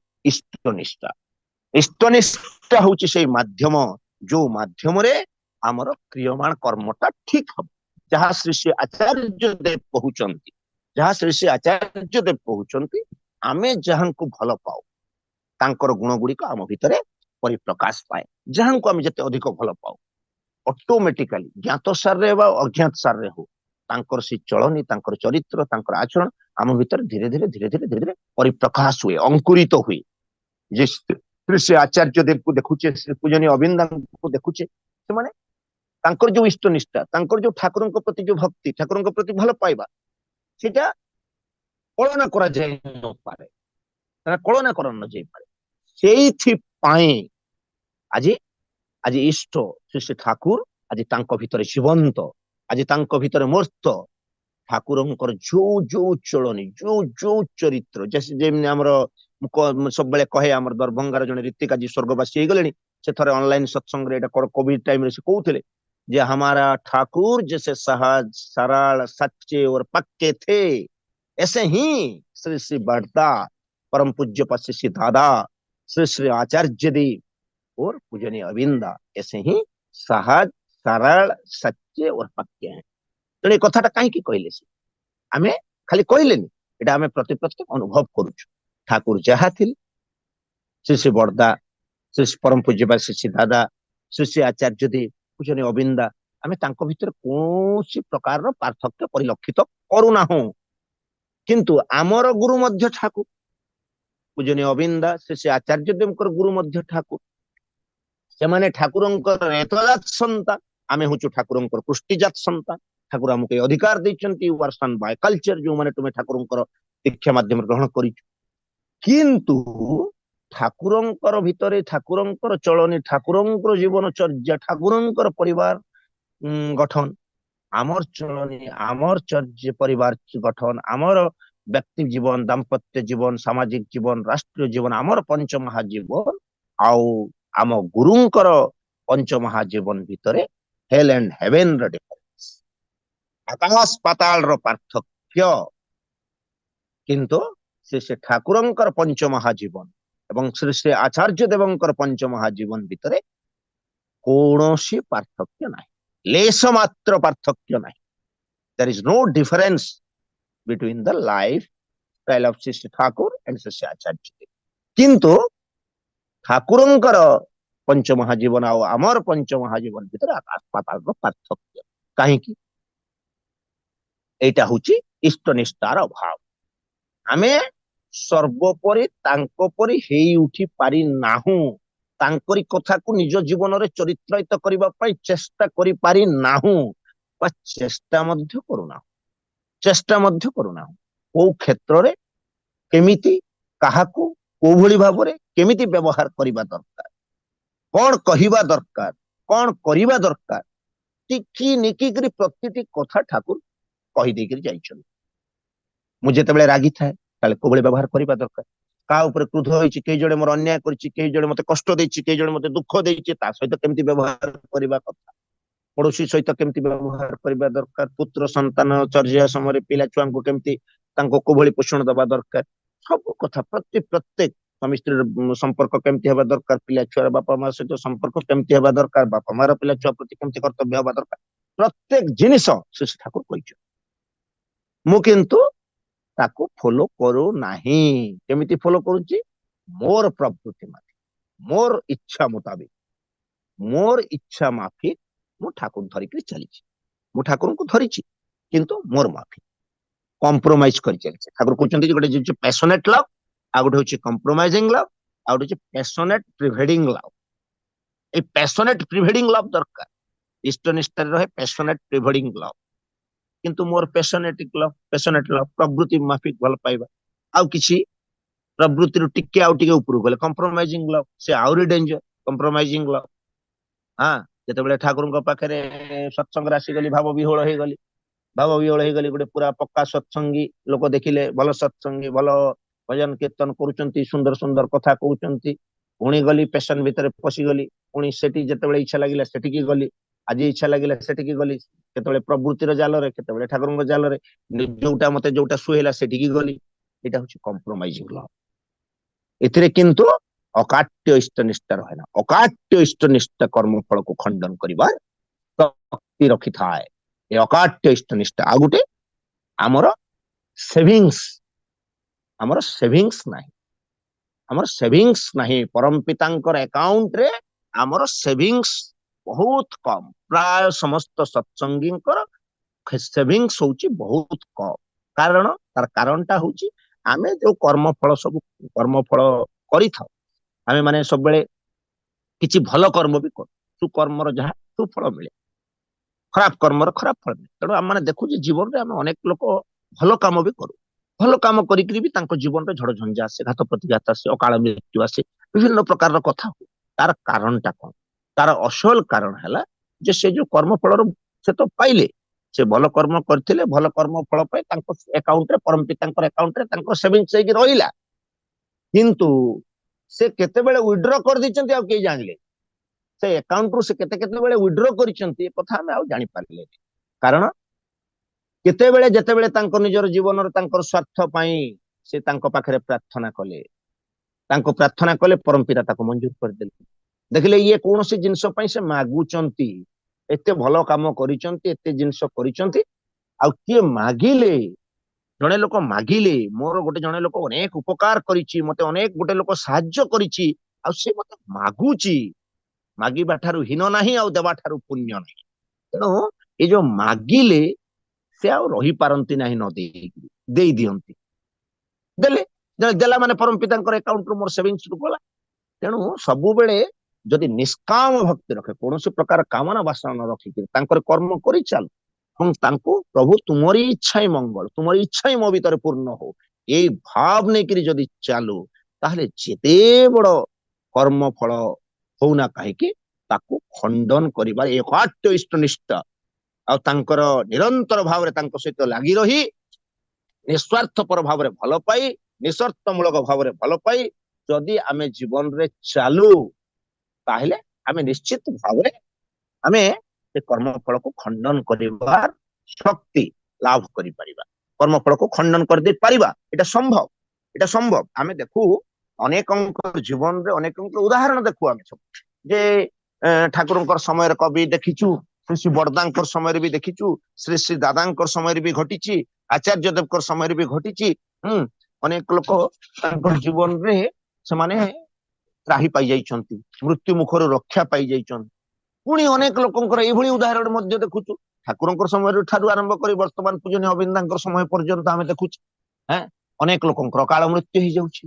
इष्टनिष्ठा होची से माध्यम जो माध्यम रे आमर क्रियमाण कर्मटा ठीक हम जहाँ श्री श्री आचार्य देव कहउचंती जहाँ श्री श्री आचार्य देव कहउचंती आमे जहां को भल पाओ तांकर गुण गुड़ी आम भितरे परिप्रकाश पाए जहां को आम जते अधिक भल पाओ ऑटोमेटिकली ज्ञात सार रे बा अज्ञात सार रे हो तांकर से चलनी तांकर चरित्र तांकर आचरण आम भीतर धीरे धीरे परिप्रकाश हुए अंकुरित तो हुए जे श्री श्री आचार्य देव को देखुचे श्री पूजनीय अविंदा को देखुचे से माने तांकर जो इष्टनिष्ठा तांकर जो ठाकुर को प्रति जो भक्ति ठाकुर को प्रति भल पाइबा सेटा कल्पना करा जाय न पारे तारा कल्पना करा न जाय पारे सेइथि पाए आज आज इष्ट श्री श्री ठाकुर आज तांको भितरे जीवंत आज तांको भितरे मूर्त ठाकुरंकर जो जो चलनी जो जो चरित्र जैसे जेमने हमर सब बेले कहे हमर दरभंगार जने ऋतिका जी स्वर्गवासी हे गलेनी से थरे ऑनलाइन सत्संग रे एटा कोविड टाइम रे से कहउथले जे हमारा ठाकुर जैसे सहज सरल सच्चे और पक्के थे ऐसे ही श्री श्री बड़ता परम पूज्य पश्य दादा श्री श्री आचार्य देव और पूजनीय अविंदा ऐसे ही सहज सरल सच्चे और पक्के हैं तेणु कथाटा कहीं कहले से आमे खाली कहलेनी एटा आमे प्रत्यक्ष अनुभव करूछु ठाकुर जहा थिल श्री श्री बड़दा श्री परम पूज्य श्री श्री दादा श्री श्री आचार्य देव पूजनीय अविंदा आमे तांको भितर कोनसी प्रकार रो पार्थक्य परिलक्षित करूना हो किंतु आमर गुरु मध्य ठाकुर पूजनीय अविंदा श्री श्री आचार्य देवकर गुरु मध्य ठाकुर से माने ठाकुरंकर रेतजात संतान आमे होचु ठाकुरंकर पुष्टिजात संतान ठाकुर हमके अधिकार दैचंती you are son by culture जो माने तुमे ठाकुरंकर दीक्षा माध्यम ग्रहण करिछु किंतु ठाकुरंकर भितरे ठाकुरंकर चलनी ठाकुरंकर जीवन चर्या ठाकुरंकर परिवार गठन आमर चलनी आमर चर्या परिवार गठन आमर व्यक्ति जीवन दाम्पत्य जीवन सामाजिक जीवन राष्ट्रीय जीवन आमर पंच महाजीवन आउ आम गुरुंकर पंच महाजीवन भितरे हेल एंड हेवेन रो डिफरेंस आकाश पाताल रो पार्थक्य किंतु से ठाकुरंकर पंच महाजीवन ଏବଂ ଶ୍ରୀ ଶ୍ରୀ ଆଚାର୍ଯ୍ୟ ଦେବଙ୍କର ପଞ୍ଚମହାଜୀବନ ଭିତରେ କୌଣସି ପାର୍ଥକ୍ୟ ନାହିଁ, ଲେଶ ମାତ୍ର ପାର୍ଥକ୍ୟ ନାହିଁ। There is no difference between the lifestyle of Sri Thakur and Sri ଆଚାର୍ଯ୍ୟ ଦେବ। କିନ୍ତୁ ଠାକୁରଙ୍କର ପଞ୍ଚମହାଜୀବନ ଆଉ ଆମର ପଞ୍ଚମହାଜୀବନ ଭିତରେ ଆକାଶ ପାତାଳର ପାର୍ଥକ୍ୟ କାହିଁକି? এইটা ହଉଛି ଇଷ୍ଟନିଷ୍ଠାର ଅଭାବ। ଆମେ ସର୍ବୋପରି ତାଙ୍କ ପରି ହେଇ ଉଠି ପାରି ନାହୁଁ, ତାଙ୍କରି କଥାକୁ ନିଜ ଜୀବନରେ ଚରିତ୍ରାୟିତ କରିବା ପାଇଁ ଚେଷ୍ଟା କରିପାରି ନାହୁଁ ବା ଚେଷ୍ଟା ମଧ୍ୟ କରୁନାହୁଁ, ଚେଷ୍ଟା ମଧ୍ୟ କରୁନାହୁଁ। କୋଉ କ୍ଷେତ୍ରରେ କେମିତି କାହାକୁ କୋଉ ଭଳି ଭାବରେ କେମିତି ବ୍ୟବହାର କରିବା ଦରକାର, କଣ କହିବା ଦରକାର, କଣ କରିବା ଦରକାର, ଟିକି ନିକିକିରି ପ୍ରତିଟି କଥା ଠାକୁର କହିଦେଇକିରି ଯାଇଛନ୍ତି। ମୁଁ ଯେତେବେଳେ ରାଗି ଥାଏ ତାହେଲେ କୋଭଳି ବ୍ୟବହାର କରିବା ଦରକାର, କାହା ଉପରେ କ୍ରୋଧ ହେଇଛି, କେହି ଜଣେ ମୋର ଅନ୍ୟାୟ କରିଛି, କେହି ଜଣେ ମତେ କଷ୍ଟ ଦେଇଛି, କେହି ଜଣେ ମତେ ଦୁଃଖ ଦେଇଛି, ତା ସହିତ କେମିତି ବ୍ୟବହାର କରିବା କଥା, ପଡୋଶୀ ସହିତ କେମିତି ବ୍ୟବହାର କରିବା ଦରକାର, ପୁତ୍ର ସନ୍ତାନ ଚର୍ୟା ସମୟରେ ପିଲା ଛୁଆଙ୍କୁ କେମିତି ତାଙ୍କୁ କୋଭଳି ପୋଷଣ ଦେବା ଦରକାର, ସବୁ କଥା ପ୍ରତ୍ୟେକ ସ୍ୱାମୀ ସ୍ତ୍ରୀର ସମ୍ପର୍କ କେମିତି ହେବା ଦରକାର, ପିଲା ଛୁଆର ବାପା ମା ସହିତ ସମ୍ପର୍କ କେମିତି ହେବା ଦରକାର, ବାପା ମାର ପିଲା ଛୁଆ ପ୍ରତି କେମିତି କର୍ତ୍ତବ୍ୟ ହେବା ଦରକାର, ପ୍ରତ୍ୟେକ ଜିନିଷ ଶ୍ରୀ ଠାକୁର କହିଛନ୍ତି। ମୁଁ କିନ୍ତୁ ତାକୁ ଫଲୋ କରୁ ନାହିଁ। କେମିତି ଫଲୋ କରୁଛି? ମୋର ପ୍ରବୃତ୍ତି ମାଫିକ, ମୋର ଇଚ୍ଛା ମୁତାବିକ, ମୋର ଇଚ୍ଛା ମାଫିକ ମୁଁ ଠାକୁର ଧରିକି ଚାଲିଛି। ମୁଁ ଠାକୁରଙ୍କୁ ଧରିଛି କିନ୍ତୁ ମୋର ମାଫିକ କମ୍ପ୍ରୋମାଇଜ କରି ଚାଲିଛି। ଠାକୁର କହୁଛନ୍ତି ଯେ ଗୋଟେ ଜିନିଷ ପ୍ୟାସନେଟ ଲଭ, ଆଉ ଗୋଟେ ହଉଛି କମ୍ପ୍ରୋମାଇଜିଂ ଲଭ, ଆଉ ଗୋଟେ ହଉଛି ପ୍ୟାସନେଟ ପ୍ରିଭେଡିଂ ଲଭ। এই ପ୍ୟାସନେଟ ପ୍ରିଭେଡିଂ ଲଭ ଦରକାର, ଇଷ୍ଟନିଷ୍ଠାରେ ରହେ ପ୍ୟାସନେଟ ପ୍ରିଭେଡିଂ ଲଭ। କିନ୍ତୁ ମୋର ପ୍ୟାସନେଟ ଲଭ ପ୍ରବୃତ୍ତି ମାଫିକ ଭଲ ପାଇବା, ଆଉ କିଛି ପ୍ରବୃତ୍ତିରୁ ଟିକେ ଆଉ ଟିକେ ଉପରକୁ ଗଲେ କମ୍ପ୍ରୋମାଇଜିଂ ଲଭ, ସେ ଆହୁରି ଡେଞ୍ଜର କମ୍ପ୍ରୋମାଇଜିଂ ଲଭ। ହଁ, ଯେତେବେଳେ ଠାକୁରଙ୍କ ପାଖରେ ସତ୍ସଙ୍ଗରେ ଆସିଗଲି, ଭାବ ବିହୋଳ ହେଇଗଲି, ଗୋଟେ ପୁରା ପକ୍କା ସତ୍ସଙ୍ଗୀ ଲୋକ ଦେଖିଲେ, ଭଲ ସତ୍ସଙ୍ଗୀ, ଭଲ ଭଜନ କୀର୍ତ୍ତନ କରୁଛନ୍ତି, ସୁନ୍ଦର ସୁନ୍ଦର କଥା କହୁଛନ୍ତି, ପୁଣି ଗଲି ପେସନ ଭିତରେ ପଶିଗଲି, ପୁଣି ସେଠି ଯେତେବେଳେ ଇଚ୍ଛା ଲାଗିଲା ସେଠିକି ଗଲି, ଆଜି ଇଚ୍ଛା ଲାଗିଲା ସେଠିକି ଗଲି, କେତେବେଳେ ପ୍ରବୃତ୍ତିର ଜାଲରେ, କେତେବେଳେ ଠାକୁରଙ୍କ ଜାଲରେ, ମତେ ଯୋଉଟା ସୁହେଇଲା ସେଠିକି ଗଲି। ଏଇଟା ହଉଛି କମ୍ପ୍ରୋମାଇଜିଂ ଲଭ। ଏଥିରେ କିନ୍ତୁ ଅକାଟ୍ୟ ଇଷ୍ଟନିଷ୍ଠା ରହେ ନା। ଅକାଟ୍ୟ ଇଷ୍ଟନିଷ୍ଠା କର୍ମଫଳକୁ ଖଣ୍ଡନ କରିବାର ଶକ୍ତି ରଖିଥାଏ, ଏ ଅକାଟ୍ୟ ଇଷ୍ଟନିଷ୍ଠା। ଆଉ ଗୋଟେ ଆମର ସେଭିଙ୍ଗସ ନାହିଁ, ଆମର ସେଭିଙ୍ଗସ ନାହିଁ। ପରମ ପିତାଙ୍କର ଆକାଉଣ୍ଟରେ ଆମର ସେଭିଙ୍ଗସ ବହୁତ କମ। ପ୍ରାୟ ସମସ୍ତ ସତ୍ସଙ୍ଗୀଙ୍କର ସେଭିଙ୍ଗସ ହଉଛି ବହୁତ କମ। କାରଣ ତାର କାରଣଟା ହଉଛି ଆମେ ଯୋଉ କର୍ମଫଳ କରିଥାଉ, ଆମେ ମାନେ ସବୁବେଳେ କିଛି ଭଲ କର୍ମ ବି କରୁ, ସୁକର୍ମର ଯାହା ସୁଫଳ ମିଳେ, ଖରାପ କର୍ମର ଖରାପ ଫଳ ମିଳେ। ତେଣୁ ଆମେ ମାନେ ଦେଖୁଛୁ ଜୀବନରେ ଆମେ ଅନେକ ଲୋକ ଭଲ କାମ ବି କରୁ, ଭଲ କାମ କରିକିରି ବି ତାଙ୍କ ଜୀବନରେ ଝଡଝଞ୍ଝା ଆସେ, ଘାତ ପ୍ରତିଘାତ ଆସେ, ଅକାଳ ମୃତ୍ୟୁ ଆସେ, ବିଭିନ୍ନ ପ୍ରକାରର କଥା ହୁଏ। ତାର କାରଣଟା କଣ? ତାର ଅସଲ କାରଣ ହେଲା ଯେ ସେ ଯୋଉ କର୍ମଫଳର ସେ ତ ପାଇଲେ, ସେ ଭଲ କର୍ମ କରିଥିଲେ, ଭଲ କର୍ମ ଫଳ ପାଇଁ ତାଙ୍କ ଆକାଉଣ୍ଟରେ, ପରମ ପିତାଙ୍କର ଆକାଉଣ୍ଟରେ ତାଙ୍କ ସେଭିଙ୍ଗସ ହେଇକି ରହିଲା। କିନ୍ତୁ ସେ କେତେବେଳେ ୱିଡ୍ର କରିଦେଇଛନ୍ତି ଆଉ କେହି ଜାଣିଲେ, ସେ ଆକାଉଣ୍ଟରୁ ସେ କେତେବେଳେ ୱିଡ୍ର କରିଛନ୍ତି ଏ କଥା ଆମେ ଆଉ ଜାଣିପାରିଲେ। କାରଣ କେତେବେଳେ ଯେତେବେଳେ ତାଙ୍କ ନିଜର ଜୀବନର ତାଙ୍କର ସ୍ୱାର୍ଥ ପାଇଁ ସେ ତାଙ୍କ ପାଖରେ ପ୍ରାର୍ଥନା କଲେ, ପରମ ପିତା ତାକୁ ମଞ୍ଜୁର କରିଦେଲେ। ଦେଖିଲେ ଇଏ କୌଣସି ଜିନିଷ ପାଇଁ ସେ ମାଗୁଛନ୍ତି, ଏତେ ଭଲ କାମ କରିଛନ୍ତି, ଏତେ ଜିନିଷ କରିଛନ୍ତି, ଆଉ କିଏ ମାଗିଲେ, ଜଣେ ଲୋକ ମାଗିଲେ, ମୋର ଗୋଟେ ଜଣେ ଲୋକ ଅନେକ ଉପକାର କରିଛି, ମତେ ଅନେକ ଗୋଟେ ଲୋକ ସାହାଯ୍ୟ କରିଛି, ଆଉ ସେ ମତେ ମାଗୁଛି, ମାଗିବା ଠାରୁ ହୀନ ନାହିଁ, ଆଉ ଦେବା ଠାରୁ ପୁଣ୍ୟ ନାହିଁ। ତେଣୁ ଏ ଯୋଉ ମାଗିଲେ ସେ ଆଉ ରହିପାରନ୍ତି ନାହିଁ, ନ ଦେଇକି ଦେଇ ଦିଅନ୍ତି, ଦେଲା ମାନେ ପରମ ପିତାଙ୍କର ଆକାଉଣ୍ଟରୁ ମୋର ସେଭିଙ୍ଗସ ଗଲା। ତେଣୁ ସବୁବେଳେ ଯଦି ନିଷ୍କାମ ଭକ୍ତି ରଖେ, କୌଣସି ପ୍ରକାର କାମନା ବାସନା ନ ରଖିକି ତାଙ୍କର କର୍ମ କରି ଚାଲୁ, ଏବଂ ତାଙ୍କୁ ପ୍ରଭୁ ତୁମରି ଇଚ୍ଛା ହିଁ ମଙ୍ଗଳ, ତୁମରି ଇଚ୍ଛା ହିଁ ମୋ ଭିତରେ ପୂର୍ଣ୍ଣ ହଉ, ଏଇ ଭାବ ନେଇକିରି ଯଦି ଚାଲୁ, ତାହେଲେ ଯେତେ ବଡ କର୍ମ ଫଳ ହଉନା କାହିଁକି ତାକୁ ଖଣ୍ଡନ କରିବାର ଏକାଟ୍ୟ ଇଷ୍ଟନିଷ୍ଠ, ଆଉ ତାଙ୍କର ନିରନ୍ତର ଭାବରେ ତାଙ୍କ ସହିତ ଲାଗି ରହି, ନିଃସ୍ୱାର୍ଥପର ଭାବରେ ଭଲ ପାଇ, ନିଃସର୍ତ୍ତମୂଳକ ଭାବରେ ଭଲ ପାଇ ଯଦି ଆମେ ଜୀବନରେ ଚାଲୁ, ତାହେଲେ ଆମେ ନିଶ୍ଚିତ ଭାବରେ ଆମେ ସେ କର୍ମଫଳକୁ ଖଣ୍ଡନ କରିବାର ଶକ୍ତି ଲାଭ କରିପାରିବା, କର୍ମଫଳକୁ ଖଣ୍ଡନ କରିଦେଇ ପାରିବା। ଏଟା ସମ୍ଭବ। ଆମେ ଦେଖୁ ଅନେକଙ୍କ ଜୀବନରେ ଅନେକଙ୍କ ଉଦାହରଣ ଦେଖୁ ଆମେ ସବୁ ଯେ ଠାକୁରଙ୍କର ସମୟରେ କବି ଦେଖିଛୁ, ଶ୍ରୀ ଶ୍ରୀ ବରଦାଙ୍କର ସମୟରେ ବି ଦେଖିଛୁ, ଶ୍ରୀ ଶ୍ରୀ ଦାଦାଙ୍କର ସମୟରେ ବି ଘଟିଛି, ଆଚାର୍ଯ୍ୟ ଦେବଙ୍କର ସମୟରେ ବି ଘଟିଛି। ଅନେକ ଲୋକ ତାଙ୍କର ଜୀବନରେ ସେମାନେ ତ୍ରାହି ପାଇଯାଇଛନ୍ତି, ମୃତ୍ୟୁ ମୁଖରୁ ରକ୍ଷା ପାଇଯାଇଛନ୍ତି। ପୁଣି ଅନେକ ଲୋକଙ୍କର ଏଇଭଳି ଉଦାହରଣ ମଧ୍ୟ ଦେଖୁଛୁ ଠାକୁରଙ୍କର ସମୟ ଠାରୁ ଆରମ୍ଭ କରି ବର୍ତ୍ତମାନ ପୂଜନୀୟ ଅବିନ୍ଦାଙ୍କର ସମୟ ପର୍ଯ୍ୟନ୍ତ ଆମେ ଦେଖୁଛୁ। ଅନେକ ଲୋକଙ୍କର ଅକାଳ ମୃତ୍ୟୁ ହେଇଯାଉଛି,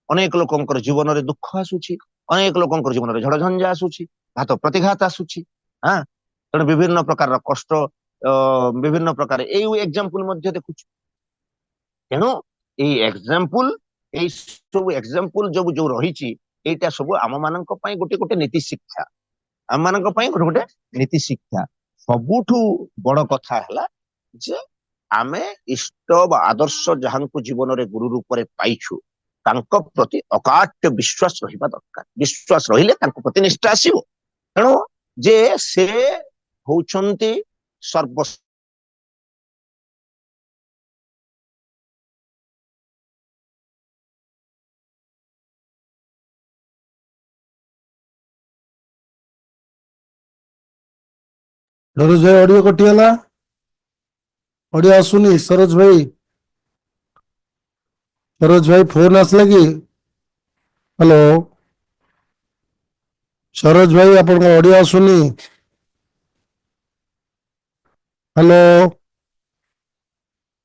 ଅନେକ ଲୋକଙ୍କର ଜୀବନରେ ଦୁଃଖ ଆସୁଛି, ଅନେକ ଲୋକଙ୍କର ଜୀବନରେ ଝଡ଼ଝଞ୍ଜା ଆସୁଛି, ଘାତ ପ୍ରତିଘାତ ଆସୁଛି। ତେଣୁ ବିଭିନ୍ନ ପ୍ରକାରର କଷ୍ଟ, ବିଭିନ୍ନ ପ୍ରକାର ଏଇ ଏକ୍ସାମ୍ପଲ ମଧ୍ୟ ଦେଖୁଛୁ। ତେଣୁ ଏଇ ଏକ୍ସାମ୍ପଲ, ଏଇ ସବୁ ଏକ୍ସାମ୍ପଲ ଯୋଉ ରହିଛି, ଏଇଟା ସବୁ ଆମ ମାନଙ୍କ ପାଇଁ ଗୋଟେ ଗୋଟେ ନୀତି ଶିକ୍ଷା, ଆମ ମାନଙ୍କ ପାଇଁ ଗୋଟେ ଗୋଟେ ନୀତି ଶିକ୍ଷା। ସବୁଠୁ ବଡ କଥା ହେଲା ଯେ ଆମେ ଇଷ୍ଟ ବା ଆଦର୍ଶ ଯାହାଙ୍କୁ ଜୀବନରେ ଗୁରୁ ରୂପରେ ପାଇଛୁ ତାଙ୍କ ପ୍ରତି ଅକାଟ୍ୟ ବିଶ୍ୱାସ ରହିବା ଦରକାର। ବିଶ୍ୱାସ ରହିଲେ ତାଙ୍କ ପ୍ରତି ନିଷ୍ଠା ଆସିବ। ତେଣୁ ଯେ ସେ ହଉଛନ୍ତି ସର୍ବ सरोज भाई ऑडियो कटिगला, ऑडियो आसुनी। सरोज भाई फोन आसला कि? हेलो सरोज भाई आप ऑडियो आसुनी। हेलो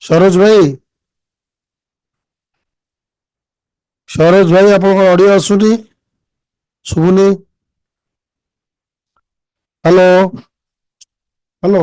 सरोज भाई आप ऑडियो आसुनी, शुभुनी। हेलो हेलो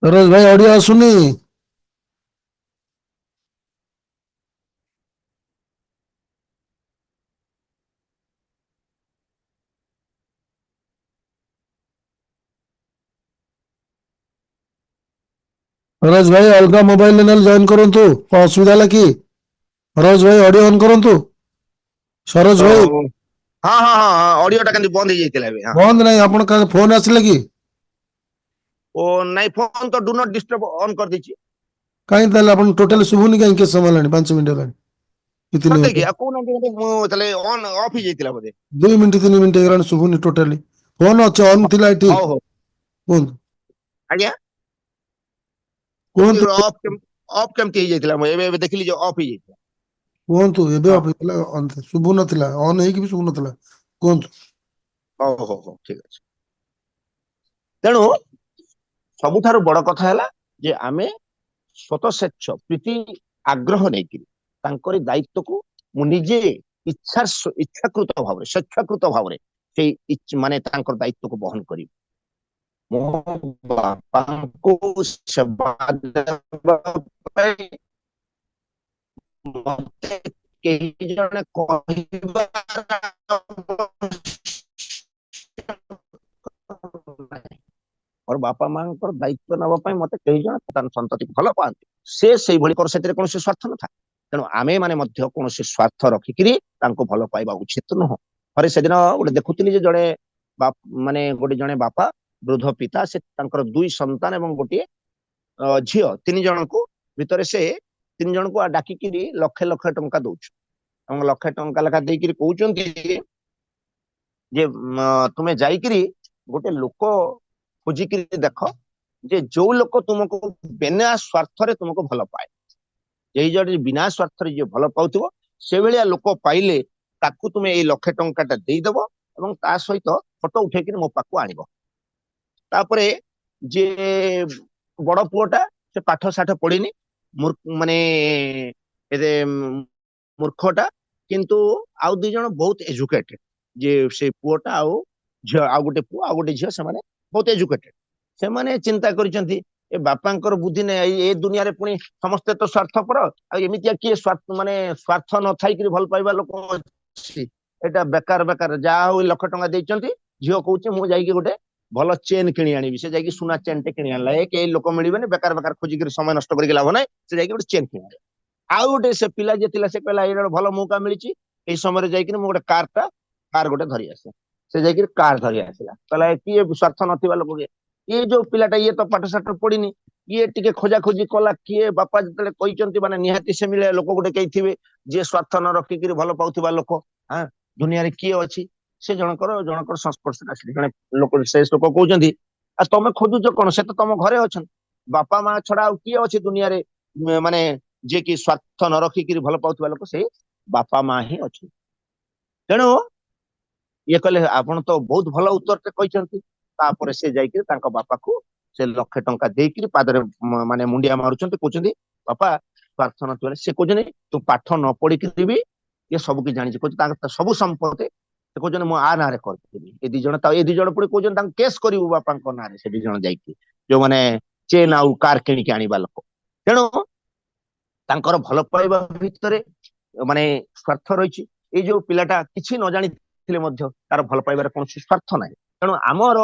सरोज भाई ऑडियो आसुनी। सरोज भाई अलग मोबाइल जॉइन करूँ, कौन असुविधा है कि? सरोज भाई ऑडियो ऑन करूँ। सरोज भाई हाँ हाँ हाँ ऑडियो टा केंद्र बंद हो जाइए। बंद नहीं, अपन फोन आसले कि? ओ नहीं, फोन तो डू नॉट डिस्टर्ब ऑन कर दीजिए। कहीं अपन टोटल शुभुनी कहीं के समय लानी 5 मिनट है सत्य कि on off he जाइतिला Bodhe 2 minute 3 minute है शुभुनी टोटली। फोन अच्छे ऑन थिला एठी हो हो कोन आज्ञा कोन ऑफ केमती ही जाइतिला एबे देखिली जे ऑफ ही जाइतिला कोन तू एबे हाँ ऑफ थिला ऑन शुभु नथिला ऑन है कि भी शुभु नथिला कोन हो ठीक अछि। तेणु सबुठारु बड़ कथा हैला जे आमे स्वतःस्वेच्छ प्रीति आग्रह नहीं तांकरी दायित्व को मु निजे इच्छाकृत भाव स्वेच्छाकृत भाव माने तांकर दायित्व को बहन करी मो बापा को सेवा मते केही जने और बापा मां दायित्व नापी मत कई जन संतति भल पाती से स्वार्थ न था। तेणु आमे माने कौन स्वार्थ रखिकी भल पाइबा उचित नुह। थे से दिन गोटे देखुली जड़े माने गोटे जड़े बापा वृद्ध पिता से 2 संतान एवं गोटे झी 3 जन को भितर से 3 जन को डाकिकी लक्षे लक्षे टंका दौर लक्षे टंका लेखा देकर कहते तुम्हें जाइकरी गोटे लोक खोजिक देख जे जो लोक तुमको बिना स्वार्थ तुमको भल पाए यही जड़े बिना स्वार्थ जो भल पाउ से भाया लोक पाइले ताकू तुम्हें ये लक्षे टंका देदेव और ता सहित फोटो उठेक मो पाक आण जे बड़ पुओटा से पाठ साठ पढ़ी माने मूर्खटा किंतु आउ 2 जन बहुत एजुकेटेड जे से पुओटा आउ गोटे पुओ आउ गोटे झील से बहुत एजुकेटेड ସେମାନେ ଚିନ୍ତା କରିଛନ୍ତି ଏ ବାପାଙ୍କର ବୁଦ୍ଧି ନାହିଁ ଏ ଦୁନିଆରେ ପୁଣି ସମସ୍ତେ ତ ସ୍ୱାର୍ଥପର ଆଉ ଏମିତିଆ କିଏ ମାନେ ସ୍ୱାର୍ଥ ନଥାଇକିରି ଭଲ ପାଇବା ଲୋକ ଅଛି ଏଇଟା ବେକାର ବେକାର ଯାହା ହଉ 1,00,000 ଦେଇଛନ୍ତି ଝିଅ କହୁଛି ମୁଁ ଯାଇକି ଗୋଟେ ଭଲ ଚେନ୍ କିଣି ଆଣିବି ସେ ଯାଇକି ସୁନା ଚେନ୍ ଟେ କିଣି ଆଣିଲା କେହି ଲୋକ ମିଳିବେନି ବେକାର ବେକାର ଖୋଜିକିରି ସମୟ ନଷ୍ଟ କରିକି ଲାଭ ନାହିଁ ସେ ଯାଇକି ଗୋଟେ ଚେନ୍ କିଣି ଆଣିଲା ଆଉ ଗୋଟେ ସେ ପିଲା ଯିଏ ଥିଲା ସେ କହିଲା ଏଇଟା ଭଲ ମୌକା ମିଳିଛି ଏଇ ସମୟରେ ଯାଇକିରି ମୁଁ ଗୋଟେ କାର ଗୋଟେ ଧରି ଆସେ ସେ ଯାଇକିରି କାର ଧରି ଆସିଲା କହିଲା କିଏ ସ୍ୱାର୍ଥ ନଥିବା ଲୋକ ଇଏ ଯୋଉ ପିଲାଟା ଇଏ ତ ପାଠ ସାଠ ପଢିନି ଇଏ ଟିକେ ଖୋଜାଖୋଜି କଲା କିଏ ବାପା ଯେତେବେଳେ କହିଛନ୍ତି ମାନେ ନିହାତି ସେ ମିଳେ ଲୋକ ଗୋଟେ କେହି ଥିବେ ଯିଏ ସ୍ୱାର୍ଥ ନ ରଖିକିରି ଭଲ ପାଉଥିବା ଲୋକ ହଁ ଦୁନିଆରେ କିଏ ଅଛି ସେ ଜଣଙ୍କର ସଂସ୍ପର୍ଶରେ ଆସିଲେ ଜଣେ ଲୋକ ସେ ଲୋକ କହୁଛନ୍ତି ଆଉ ତମେ ଖୋଜୁଛ କଣ ସେ ତ ତମ ଘରେ ଅଛନ୍ତି ବାପା ମା ଛଡା ଆଉ କିଏ ଅଛି ଦୁନିଆରେ ମାନେ ଯିଏ କି ସ୍ୱାର୍ଥ ନ ରଖିକିରି ଭଲ ପାଉଥିବା ଲୋକ ସେଇ ବାପା ମା ହିଁ ଅଛନ୍ତି ତେଣୁ ଇଏ କହିଲେ ଆପଣ ତ ବହୁତ ଭଲ ଉତ୍ତରଟେ କହିଛନ୍ତି ତାପରେ ସେ ଯାଇକିରି ତାଙ୍କ ବାପାକୁ ସେ 1,00,000 ଦେଇକିରି ପାଦରେ ମାନେ ମୁଣ୍ଡିଆ ମାରୁଛନ୍ତି କହୁଛନ୍ତି ବାପା ସ୍ୱାର୍ଥ ନଥିବ ସେ କହୁଛନ୍ତି ତୁ ପାଠ ନ ପଢିକିରି ବି ଇଏ ସବୁ କିଛି ଜାଣିଛି କହୁଛି ତାଙ୍କ ସବୁ ସମ୍ପତ୍ତି ସେ କହୁଛନ୍ତି ମୁଁ ଆ ନାଁରେ କରିଦେବି ଏ ଦି ଜଣ ପୁଣି କହୁଛନ୍ତି ତାଙ୍କୁ କେସ୍ କରିବୁ ବାପାଙ୍କ ନାଁରେ ସେ 2 ଜଣ ଯାଇକି ଯୋଉମାନେ ଚେନ୍ ଆଉ କାର କିଣିକି ଆଣିବା ଲୋକ ତେଣୁ ତାଙ୍କର ଭଲ ପାଇବା ଭିତରେ ମାନେ ସ୍ୱାର୍ଥ ରହିଛି ଏଇ ଯୋଉ ପିଲାଟା କିଛି ନ ଜାଣିଥିଲେ ମଧ୍ୟ ତାର ଭଲ ପାଇବାର କୌଣସି ସ୍ୱାର୍ଥ ନାହିଁ ତେଣୁ ଆମର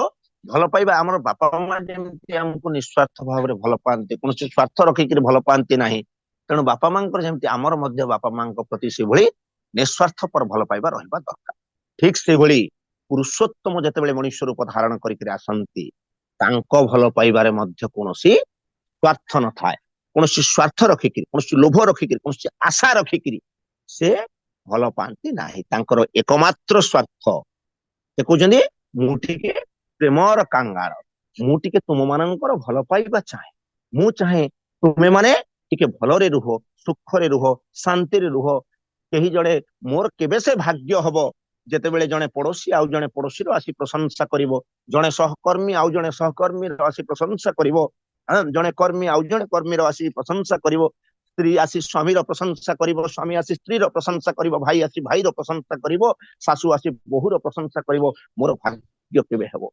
ଭଲ ପାଇବା ଆମର ବାପା ମା ଯେମିତି ଆମକୁ ନିଃସ୍ୱାର୍ଥ ଭାବରେ ଭଲ ପାଆନ୍ତି କୌଣସି ସ୍ୱାର୍ଥ ରଖିକିରି ଭଲ ପାଆନ୍ତି ନାହିଁ ତେଣୁ ବାପା ମାଙ୍କର ଯେମିତି ଆମର ମଧ୍ୟ ବାପା ମାଙ୍କ ପ୍ରତି ସେଭଳି ନିଃସ୍ୱାର୍ଥପର ଭଲ ପାଇବା ରହିବା ଦରକାର ଠିକ ସେଇଭଳି ପୁରୁଷୋତ୍ତମ ଯେତେବେଳେ ମଣିଷ ରୂପ ଧାରଣ କରିକିରି ଆସନ୍ତି ତାଙ୍କ ଭଲ ପାଇବାରେ ମଧ୍ୟ କୌଣସି ସ୍ୱାର୍ଥ ନଥାଏ କୌଣସି ସ୍ୱାର୍ଥ ରଖିକିରି କୌଣସି ଲୋଭ ରଖିକିରି କୌଣସି ଆଶା ରଖିକିରି ସେ ଭଲ ପାଆନ୍ତି ନାହିଁ ତାଙ୍କର ଏକମାତ୍ର ସ୍ୱାର୍ଥ ସେ କହୁଛନ୍ତି ମୁଁ ଟିକେ ପ୍ରେମର କାଙ୍ଗାଳ ମୁଁ ଟିକେ ତୁମମାନଙ୍କର ଭଲ ପାଇବା ଚାହେଁ ମୁଁ ଚାହେଁ ତୁମେ ମାନେ ଟିକେ ଭଲରେ ରୁହ ସୁଖରେ ରୁହ ଶାନ୍ତିରେ ରୁହ କେହି ଜଣେ ମୋର କେବେ ସେ ଭାଗ୍ୟ ହବ ଯେତେବେଳେ ଜଣେ ପଡୋଶୀ ଆଉ ଜଣେ ପଡୋଶୀର ଆସି ପ୍ରଶଂସା କରିବ ଜଣେ ସହକର୍ମୀ ଆଉ ଜଣେ ସହକର୍ମୀର ଆସି ପ୍ରଶଂସା କରିବ ଜଣେ କର୍ମୀ ଆଉ ଜଣେ କର୍ମୀର ଆସି ପ୍ରଶଂସା କରିବ ସ୍ତ୍ରୀ ଆସି ସ୍ୱାମୀର ପ୍ରଶଂସା କରିବ ସ୍ୱାମୀ ଆସି ସ୍ତ୍ରୀର ପ୍ରଶଂସା କରିବ ଭାଇ ଆସି ଭାଇର ପ୍ରଶଂସା କରିବ ଶାଶୁ ଆସି ବୋହୂର ପ୍ରଶଂସା କରିବ ମୋର ଭାଗ୍ୟ କେବେ ହେବ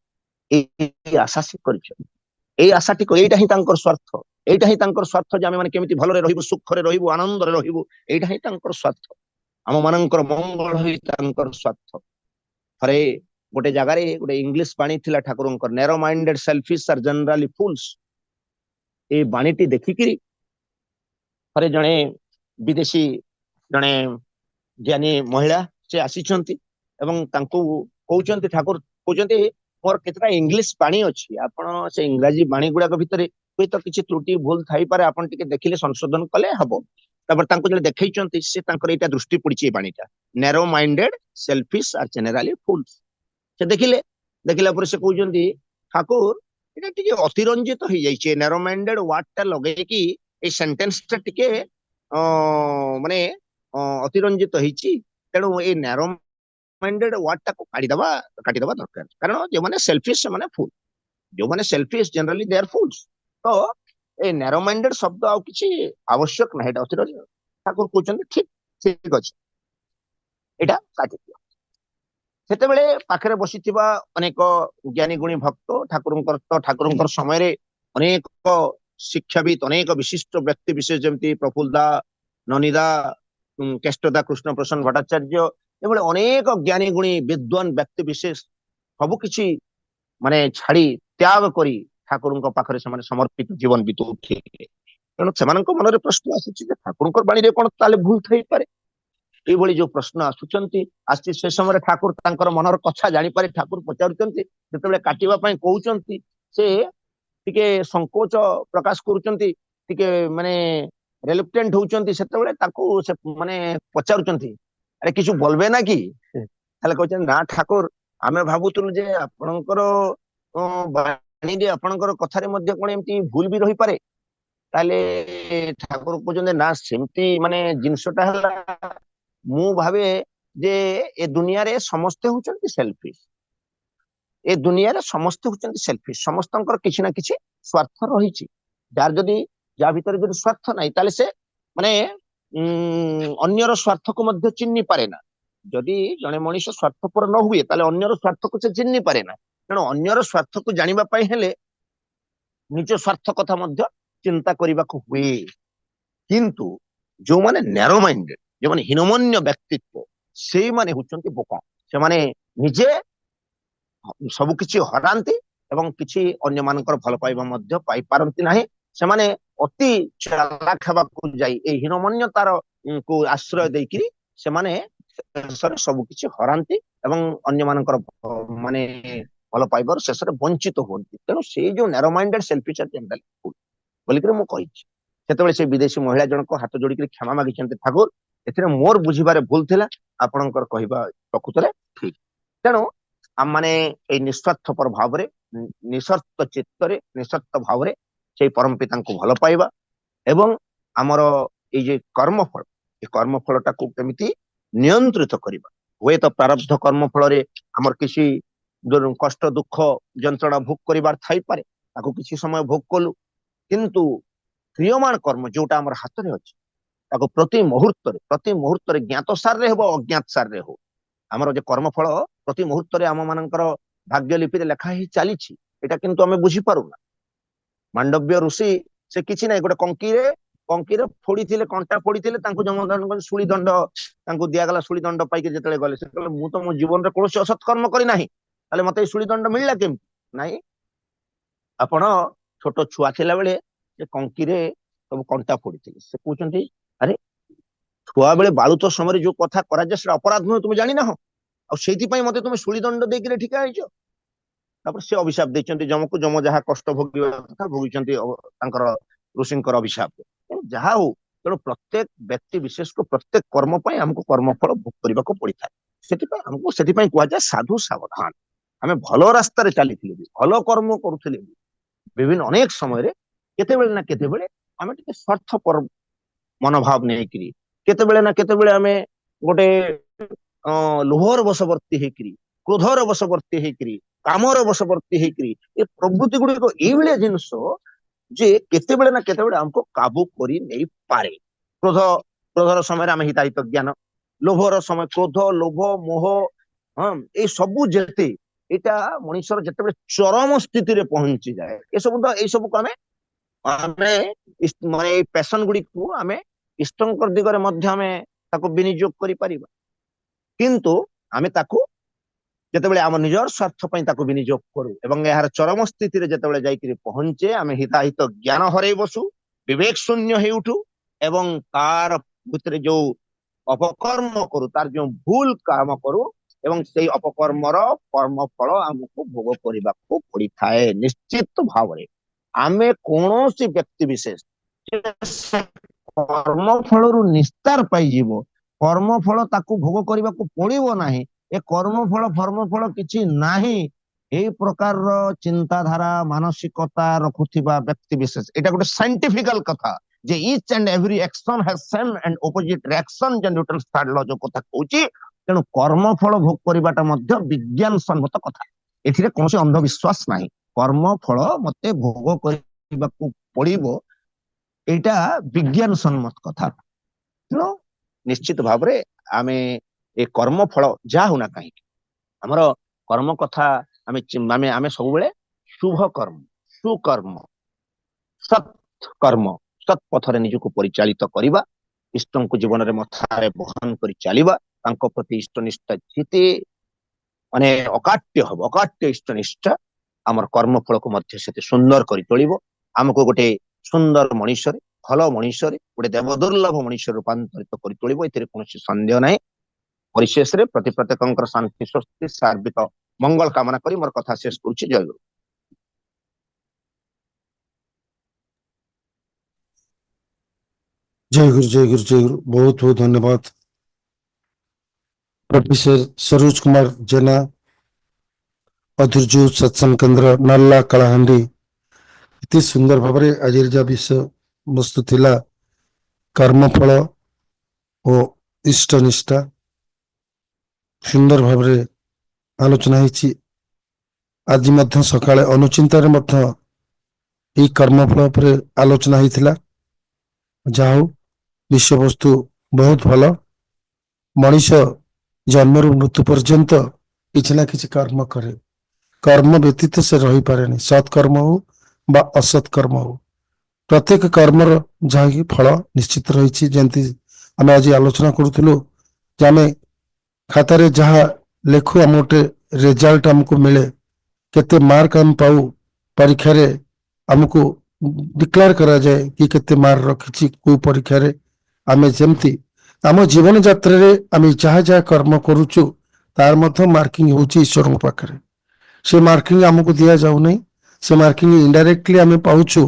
ଏଇ ଆଶା ସେ କରିଛନ୍ତି ଏଇ ଆଶାଟିକୁ ଏଇଟା ହିଁ ତାଙ୍କର ସ୍ୱାର୍ଥ ଏଇଟା ହିଁ ତାଙ୍କର ସ୍ୱାର୍ଥ ଯେ ଆମେ ମାନେ କେମିତି ଭଲରେ ରହିବୁ ସୁଖରେ ରହିବୁ ଆନନ୍ଦରେ ରହିବୁ ଏଇଟା ହିଁ ତାଙ୍କର ସ୍ୱାର୍ଥ ଆମ ମାନଙ୍କର ମଙ୍ଗଳ ହିଁ ତାଙ୍କର ସ୍ୱାର୍ଥ ଥରେ ଗୋଟେ ଜାଗାରେ ଗୋଟେ ଇଂଲିଶ ବାଣୀ ଥିଲା ଠାକୁରଙ୍କର ନେରୋ ମାଇଣ୍ଡେଡ ସେଲଫିଶ ଆର୍ ଜେନେରାଲି ଫୁଲ୍ସ ଏଇ ବାଣୀଟି ଦେଖିକିରି ଥରେ ଜଣେ ବିଦେଶୀ ଜଣେ ଜ୍ଞାନୀ ମହିଳା ସେ ଆସିଛନ୍ତି ଏବଂ ତାଙ୍କୁ କହୁଛନ୍ତି ଠାକୁର କହୁଛନ୍ତି ମୋର କେତେଟା ଇଂଲିଶ ବାଣୀ ଅଛି ଆପଣ ସେ ଇଂରାଜୀ ବାଣୀ ଗୁଡାକ ଭିତରେ ହୁଏତ କିଛି ତ୍ରୁଟି ଭୁଲ ଥାଇପାରେ ଆପଣ ଟିକେ ଦେଖିଲେ ସଂଶୋଧନ କଲେ ହବ ତାପରେ ତାଙ୍କୁ ଯେତେବେଳେ ଦେଖେଇଛନ୍ତି ସେ ତାଙ୍କର ଏଇଟା ଦୃଷ୍ଟି ପଡିଛି ଏଇ ବାଣୀଟା ନେରୋ ମାଇଣ୍ଡେଡ ସେଲଫିଶ ଆର୍ ଜେନେରାଲି ଫୁଲ୍ସ ସେ ଦେଖିଲା ପରେ ସେ କହୁଛନ୍ତି ଠାକୁର ଏଇଟା ଟିକେ ଅତିରଞ୍ଜିତ ହେଇଯାଇଛି ନେରୋ ମାଇଣ୍ଡେଡ ୱାର୍ଡ ଟା ଲଗେଇକି ଏଇ ସେଣ୍ଟେନ୍ସ ଟା ଟିକେ ମାନେ ଅତିରଞ୍ଜିତ ହେଇଛି ତେଣୁ ଏଇ ନ୍ୟାରୋ ମାଇଣ୍ଡେଡ ୱାର୍ଡ ଟାକୁ କାଟିଦବା ଦରକାର କାରଣ ଯେଉଁମାନେ ସେଲଫିଶ ସେମାନେ ଫୁଲ ଯେଉଁମାନେ ସେଲଫିଶ ଜେନେରାଲି ଦେ ଆର୍ ଫୁଲ୍ସ ତ ଏଇ ନ୍ୟାରୋ ମାଇଣ୍ଡେଡ ଶବ୍ଦ ଆଉ କିଛି ଆବଶ୍ୟକ ନାହିଁ ଏଇଟା ଅତିରଞ୍ଜିତ ଠାକୁର କହୁଛନ୍ତି ଠିକ ଅଛି ଏଇଟା କାଟିଦିଅ ସେତେବେଳେ ପାଖରେ ବସିଥିବା ଅନେକ ଜ୍ଞାନୀ ଗୁଣୀ ଭକ୍ତ ଠାକୁରଙ୍କର ସମୟରେ ଅନେକ ଶିକ୍ଷାବିତ ଅନେକ ବିଶିଷ୍ଟ ବ୍ୟକ୍ତି ବିଶେଷ ଯେମିତି ପ୍ରଫୁଲ୍ଲଦା ନନିଦା କେଷ୍ଟଦା କୃଷ୍ଣ ପ୍ରସନ୍ନ ଭଟ୍ଟାଚାର୍ଯ୍ୟ ଏଭଳି ଅନେକ ଜ୍ଞାନୀ ଗୁଣୀ ବିଦ୍ୱାନ ବ୍ୟକ୍ତି ବିଶେଷ ସବୁ କିଛି ମାନେ ଛାଡି ତ୍ୟାଗ କରି ଠାକୁରଙ୍କ ପାଖରେ ସେମାନେ ସମର୍ପିତ ଜୀବନ ବିତଉଥିଲେ ତେଣୁ ସେମାନଙ୍କ ମନରେ ପ୍ରଶ୍ନ ଆସୁଛି ଯେ ଠାକୁରଙ୍କର ବାଣୀରେ କଣ ତାହେଲେ ଭୁଲ ଥାଇପାରେ ଏଇଭଳି ଯୋଉ ପ୍ରଶ୍ନ ଆସିଛି ସେ ସମୟରେ ଠାକୁର ତାଙ୍କର ମନର କଥା ଜାଣିପାରି ଠାକୁର ପଚାରୁଛନ୍ତି ଯେତେବେଳେ କାଟିବା ପାଇଁ କହୁଛନ୍ତି ସେ ଟିକେ ସଂକୋଚ ପ୍ରକାଶ କରୁଛନ୍ତି ଟିକେ ମାନେ ରେଲୁକ୍ଟେଣ୍ଟ ହଉଛନ୍ତି ସେତେବେଳେ ତାକୁ ସେ ମାନେ ପଚାରୁଛନ୍ତି ଆରେ କିଛି ବୋଲବେ ନା କି ହେଲେ କହୁଛନ୍ତି ନା ଠାକୁର ଆମେ ଭାବୁଥିଲୁ ଯେ ଆପଣଙ୍କର ବାଣୀରେ ଆପଣଙ୍କର କଥାରେ ମଧ୍ୟ କଣ ଏମିତି ଭୁଲ ବି ରହିପାରେ ତାହେଲେ ଠାକୁର କହୁଛନ୍ତି ନା ସେମିତି ମାନେ ଜିନିଷଟା ହେଲା ମୁଁ ଭାବେ ଯେ ଏ ଦୁନିଆରେ ସମସ୍ତେ ହଉଛନ୍ତି ସେଲଫିଶ ଏ ଦୁନିଆରେ ସମସ୍ତେ ହଉଛନ୍ତି ସେଲଫିଶ ସମସ୍ତଙ୍କର କିଛି ନା କିଛି ସ୍ୱାର୍ଥ ରହିଛି ଯାହା ଭିତରେ ଯଦି ସ୍ୱାର୍ଥ ନାହିଁ ତାହେଲେ ସେ ମାନେ ଅନ୍ୟର ସ୍ୱାର୍ଥକୁ ମଧ୍ୟ ଚିହ୍ନି ପାରେ ନା ଯଦି ଜଣେ ମଣିଷ ସ୍ୱାର୍ଥପର ନ ହୁଏ ତାହେଲେ ଅନ୍ୟର ସ୍ୱାର୍ଥକୁ ସେ ଚିହ୍ନି ପାରେ ନା ତେଣୁ ଅନ୍ୟର ସ୍ୱାର୍ଥକୁ ଜାଣିବା ପାଇଁ ହେଲେ ନିଜ ସ୍ୱାର୍ଥ କଥା ମଧ୍ୟ ଚିନ୍ତା କରିବାକୁ ହୁଏ। କିନ୍ତୁ ଯୋଉମାନେ ନ୍ୟାରୋ ମାଇଣ୍ଡେଡ, ଯୋଉମାନେ ହୀନମନ୍ୟ ବ୍ୟକ୍ତିତ୍ୱ, ସେଇମାନେ ହଉଛନ୍ତି ବୋକା। ସେମାନେ ନିଜେ ସବୁ କିଛି ହରାନ୍ତି ଏବଂ କିଛି ଅନ୍ୟମାନଙ୍କର ଭଲ ପାଇବା ମଧ୍ୟ ପାଇପାରନ୍ତି ନାହିଁ। ସେମାନେ ଅତି ଚାଲାକ ହେବାକୁ ଯାଇ ଏଇ ହୀନମନ୍ୟତାର କୁ ଆଶ୍ରୟ ଦେଇକିରି ସେମାନେ ଶେଷରେ ସବୁ କିଛି ହରାନ୍ତି ଏବଂ ଅନ୍ୟମାନଙ୍କର ମାନେ ଭଲ ପାଇବାର ଶେଷରେ ବଞ୍ଚିତ ହୁଅନ୍ତି। ତେଣୁ ସେଇ ଯୋଉ ନ୍ୟାରୋ ମାଇଣ୍ଡେଡ ସେଲ୍ଫିଶ ଆଟେମ୍ପ୍ଟ ବୋଲିକରି ମୁଁ କହିଛି। ସେତେବେଳେ ସେ ବିଦେଶୀ ମହିଳା ଜଣକ ହାତ ଯୋଡ଼ିକିରି କ୍ଷମା ମାଗିଛନ୍ତି, ଠାକୁର ଏଥିରେ ମୋର ବୁଝିବାରେ ଭୁଲ ଥିଲା, ଆପଣଙ୍କର କହିବା ପ୍ରକୃତରେ ଠିକ। ତେଣୁ ଆମମାନେ ଏଇ ନିଃସ୍ୱାର୍ଥପର ଭାବରେ, ନିଃସର୍ତ୍ତ ଚିତ୍ତରେ, ନିଃସର୍ତ୍ତ ଭାବରେ ସେଇ ପରମ ପିତାଙ୍କୁ ଭଲ ପାଇବା ଏବଂ ଆମର ଏଇ ଯେ କର୍ମଫଳ, ଏ କର୍ମଫଳଟାକୁ କେମିତି ନିୟନ୍ତ୍ରିତ କରିବା। ହୁଏତ ପ୍ରାରବ୍ଧ କର୍ମ ଫଳରେ ଆମର କିଛି କଷ୍ଟ ଦୁଃଖ ଯନ୍ତ୍ରଣା ଭୋଗ କରିବାର ଥାଇପାରେ, ତାକୁ କିଛି ସମୟ ଭୋଗ କଲୁ, କିନ୍ତୁ କ୍ରିୟମାଣ କର୍ମ ଯୋଉଟା ଆମର ହାତରେ ଅଛି ତାକୁ ପ୍ରତି ମୁହୂର୍ତ୍ତରେ ଜ୍ଞାତ ସାରରେ ହେବ ଅଜ୍ଞାତ ସାରରେ ହଉ, ଆମର ଯେ କର୍ମଫଳ ପ୍ରତି ମୁହୂର୍ତ୍ତରେ ଆମ ମାନଙ୍କର ଭାଗ୍ୟ ଲିପିରେ ଲେଖା ହେଇ ଚାଲିଛି, ଏଇଟା କିନ୍ତୁ ଆମେ ବୁଝିପାରୁନା। ମାଣ୍ଡବ୍ୟ ଋଷି ସେ କିଛି ନାହିଁ, ଗୋଟେ କଙ୍କିରେ ଫୋଡିଥିଲେ, କଣ୍ଟା ଫୋଡିଥିଲେ, ତାଙ୍କୁ ଯମଦଣ୍ଡ ଶୂଳି ଦଣ୍ଡ ତାଙ୍କୁ ଦିଆଗଲା। ଶୂଳି ଦଣ୍ଡ ପାଇକି ଯେତେବେଳେ ଗଲେ, ସେ କହିଲେ ମୁଁ ତ ମୋ ଜୀବନରେ କୌଣସି ଅସତ୍ କର୍ମ କରିନାହିଁ, ତାହେଲେ ମତେ ଏଇ ଶୂଳି ଦଣ୍ଡ ମିଳିଲା କେମିତି? ନାଇଁ, ଆପଣ ଛୋଟ ଛୁଆ ଥିଲା ବେଳେ ସେ କଙ୍କିରେ ସବୁ କଣ୍ଟା ଫୋଡିଥିଲେ। ସେ କହୁଛନ୍ତି ଆରେ ଛୁଆ ବେଳେ ବାଳୁତ ସମୟରେ ଯୋଉ କଥା କରାଯାଏ ସେଟା ଅପରାଧ ନୁହେଁ, ତୁମେ ଜାଣିନାହ, ଆଉ ସେଇଥିପାଇଁ ମତେ ତୁମେ ଶୂଳି ଦଣ୍ଡ ଦେଇକିରି ଠିକା ହେଇଛ। ତାପରେ ସେ ଅଭିଶାପ ଦେଇଛନ୍ତି ଯମକୁ, ଯମ ଯାହା କଷ୍ଟ ଭୋଗିବା କଥା ଭୋଗିଛନ୍ତି ତାଙ୍କର ଋଷିଙ୍କର ଅଭିଶାପ। ଯାହା ହଉ, ତେଣୁ ପ୍ରତ୍ୟେକ ବ୍ୟକ୍ତି ବିଶେଷକୁ ପ୍ରତ୍ୟେକ କର୍ମ ପାଇଁ ଆମକୁ କର୍ମଫଳ ଭୋଗ କରିବାକୁ ପଡିଥାଏ। ସେଥିପାଇଁ କୁହାଯାଏ ସାଧୁ ସାବଧାନ। ଆମେ ଭଲ ରାସ୍ତାରେ ଚାଲିଥିଲେ ବି, ଭଲ କର୍ମ କରୁଥିଲେ ବି, ବିଭିନ୍ନ ଅନେକ ସମୟରେ କେତେବେଳେ ନା କେତେବେଳେ ଆମେ ଟିକେ ସ୍ୱାର୍ଥପର ମନୋଭାବ ନେଇକିରି, କେତେବେଳେ ନା କେତେବେଳେ ଆମେ ଗୋଟେ ଲୋଭର ବଶବର୍ତ୍ତୀ ହେଇକିରି, କ୍ରୋଧର ବଶବର୍ତ୍ତୀ ହେଇକିରି, କାମର ବଶବର୍ତ୍ତୀ ହେଇକିରି, ଏ ପ୍ରବୃତ୍ତି ଗୁଡିକ ଏଇଭଳିଆ ଜିନିଷ ଯେ କେତେବେଳେ ନା କେତେବେଳେ ଆମକୁ କାବୁ କରି ନେଇପାରେ। କ୍ରୋଧର ସମୟରେ ଆମେ ହିତାହିତ ଜ୍ଞାନ, ଲୋଭର ସମୟ କ୍ରୋଧ, ଲୋଭ, ମୋହ, ଏଇ ସବୁ ଯେତେ ଏଇଟା ମଣିଷର ଯେତେବେଳେ ଚରମ ସ୍ଥିତିରେ ପହଞ୍ଚିଯାଏ, ଏଇସବୁକୁ ଆମେ ମାନେ ଏଇ ପ୍ୟାସନ ଗୁଡିକୁ ଆମେ ଇଷ୍ଟଙ୍କ ଦିଗରେ ମଧ୍ୟ ଆମେ ତାକୁ ବିନିଯୋଗ କରିପାରିବା। କିନ୍ତୁ ଆମେ ତାକୁ ଯେତେବେଳେ ଆମ ନିଜର ସ୍ୱାର୍ଥ ପାଇଁ ତାକୁ ବିନିଯୋଗ କରୁ ଏବଂ ଏହାର ଚରମ ସ୍ଥିତିରେ ଯେତେବେଳେ ଯାଇକିରି ପହଞ୍ଚେ, ଆମେ ହିତାହିତ ଜ୍ଞାନ ହରେଇ ବସୁ, ବିବେକ ଶୂନ୍ୟ ହେଇ ଉଠୁ ଏବଂ ତାର ଭିତରେ ଯୋଉ ଅପକର୍ମ କରୁ, ତାର ଯୋଉ ଭୁଲ କାମ କରୁ ଏବଂ ସେଇ ଅପକର୍ମର କର୍ମ ଫଳ ଆମକୁ ଭୋଗ କରିବାକୁ ପଡିଥାଏ। ନିଶ୍ଚିତ ଭାବରେ ଆମେ କୌଣସି ବ୍ୟକ୍ତି ବିଶେଷ କର୍ମ ଫଳରୁ ନିସ୍ତାର ପାଇଯିବ, କର୍ମ ଫଳ ତାକୁ ଭୋଗ କରିବାକୁ ପଡିବ ନାହିଁ, ଏ କର୍ମଫଳ ଫର୍ମଫଳ କିଛି ନାହିଁ, ଏଇ ପ୍ରକାରର ଚିନ୍ତାଧାରା ମାନସିକତା ରଖୁଥିବା ବ୍ୟକ୍ତି ବିଶେଷ, ଏଇଟା ଗୋଟେ ସାଇଣ୍ଟିଫିକାଲ କଥା ଯେ each and every action has same and opposite reaction, ଯେ ନ୍ୟୁଟନ୍ସ ଥାର୍ଡ ଲ ଯୋଉ କଥା କହୁଛି। ତେଣୁ କର୍ମଫଳ ଭୋଗ କରିବାଟା ମଧ୍ୟ ବିଜ୍ଞାନ ସମ୍ମତ କଥା, ଏଥିରେ କୌଣସି ଅନ୍ଧବିଶ୍ୱାସ ନାହିଁ। କର୍ମଫଳ ମତେ ଭୋଗ କରିବାକୁ ପଡିବ, ଏଇଟା ବିଜ୍ଞାନ ସମ୍ମତ କଥା। ତେଣୁ ନିଶ୍ଚିତ ଭାବରେ ଆମେ ଏ କର୍ମଫଳ ଯାହା ହଉନା କାହିଁକି, ଆମର କର୍ମ କଥା ଆମେ ସବୁବେଳେ ଶୁଭ କର୍ମ, ସୁକର୍ମ, ସତ୍ କର୍ମ, ସତ୍ ପଥରେ ନିଜକୁ ପରିଚାଳିତ କରିବା, ଇଷ୍ଟଙ୍କୁ ଜୀବନରେ ମଥାରେ ବହନ କରି ଚାଲିବା, ତାଙ୍କ ପ୍ରତି ଇଷ୍ଟନିଷ୍ଠା ଯେତେ ମାନେ ଅକାଟ୍ୟ ହବ, ଅକାଟ୍ୟ ଇଷ୍ଟନିଷ୍ଠା ଆମର କର୍ମଫଳକୁ ମଧ୍ୟ ସେତେ ସୁନ୍ଦର କରି ତୋଳିବ, ଆମକୁ ଗୋଟେ ସୁନ୍ଦର ମଣିଷରେ, ଭଲ ମଣିଷରେ, ଗୋଟେ ଦେବଦୁର୍ଲଭ ମଣିଷରେ ରୂପାନ୍ତରିତ କରି ତୋଳିବ, ଏଥିରେ କୌଣସି ସନ୍ଦେହ ନାହିଁ। ପରିଶେଷରେ ପ୍ରତି ପ୍ରତ୍ୟେକଙ୍କର ଶାନ୍ତି, ସ୍ୱସ୍ତି, ସାର୍ବିକ ମଙ୍ଗଳ କାମନା କରି ମୋର କଥା ଶେଷ କରୁଛି। ଜୟ ଗୁରୁ। जय गुरु, जय गुरु, जय गुरु। बहुत बहुत धन्यवाद प्रोफेसर सरोज कुमार जेना, अधुर्जु सत्संग केन्द्र नाला कलाहांडी। इति सुंदर भाव आज विषय वस्तु थिला कर्मफल और इष्टनिष्ठा, सुंदर भाव आलोचना होती। आज सकाळे अनुचिंतार कर्मफल पर आलोचना होता। जाओ विषय वस्तु बहुत भल। मनीष जन्म मृत्यु पर्यंत किसी ना किसी कर्म करे, कर्म व्यतीत से रही पारे नहीं। सत्कर्म हो বা ଅସତ୍ କର୍ମ ହଉ, ପ୍ରତ୍ୟେକ କର୍ମର ଯାହାକି ଫଳ ନିଶ୍ଚିତ ରହିଛି। ଯେମିତି ଆମେ ଆଜି ଆଲୋଚନା କରୁଥିଲୁ ଯେ ଆମେ ଖାତାରେ ଯାହା ଲେଖୁ ଆମ ଗୋଟେ ରେଜଲ୍ଟ ଆମକୁ ମିଳେ, କେତେ ମାର୍କ ଆମେ ପାଉ ପରୀକ୍ଷାରେ ଆମକୁ ଡିକ୍ଲେୟାର କରାଯାଏ କି କେତେ ମାର୍କ ରଖିଛି କୋଉ ପରୀକ୍ଷାରେ। ଆମେ ଯେମିତି ଆମ ଜୀବନ ଯାତ୍ରାରେ ଆମେ ଯାହା ଯାହା କର୍ମ କରୁଛୁ ତାର ମଧ୍ୟ ମାର୍କିଂ ହେଉଛି ଈଶ୍ୱରଙ୍କ ପାଖରେ। ସେ ମାର୍କିଂ ଆମକୁ ଦିଆଯାଉନାହିଁ, ସେ ମାର୍କିଂ ଇନଡାଇରେକ୍ଟଲି ଆମେ ପାଉଛୁ।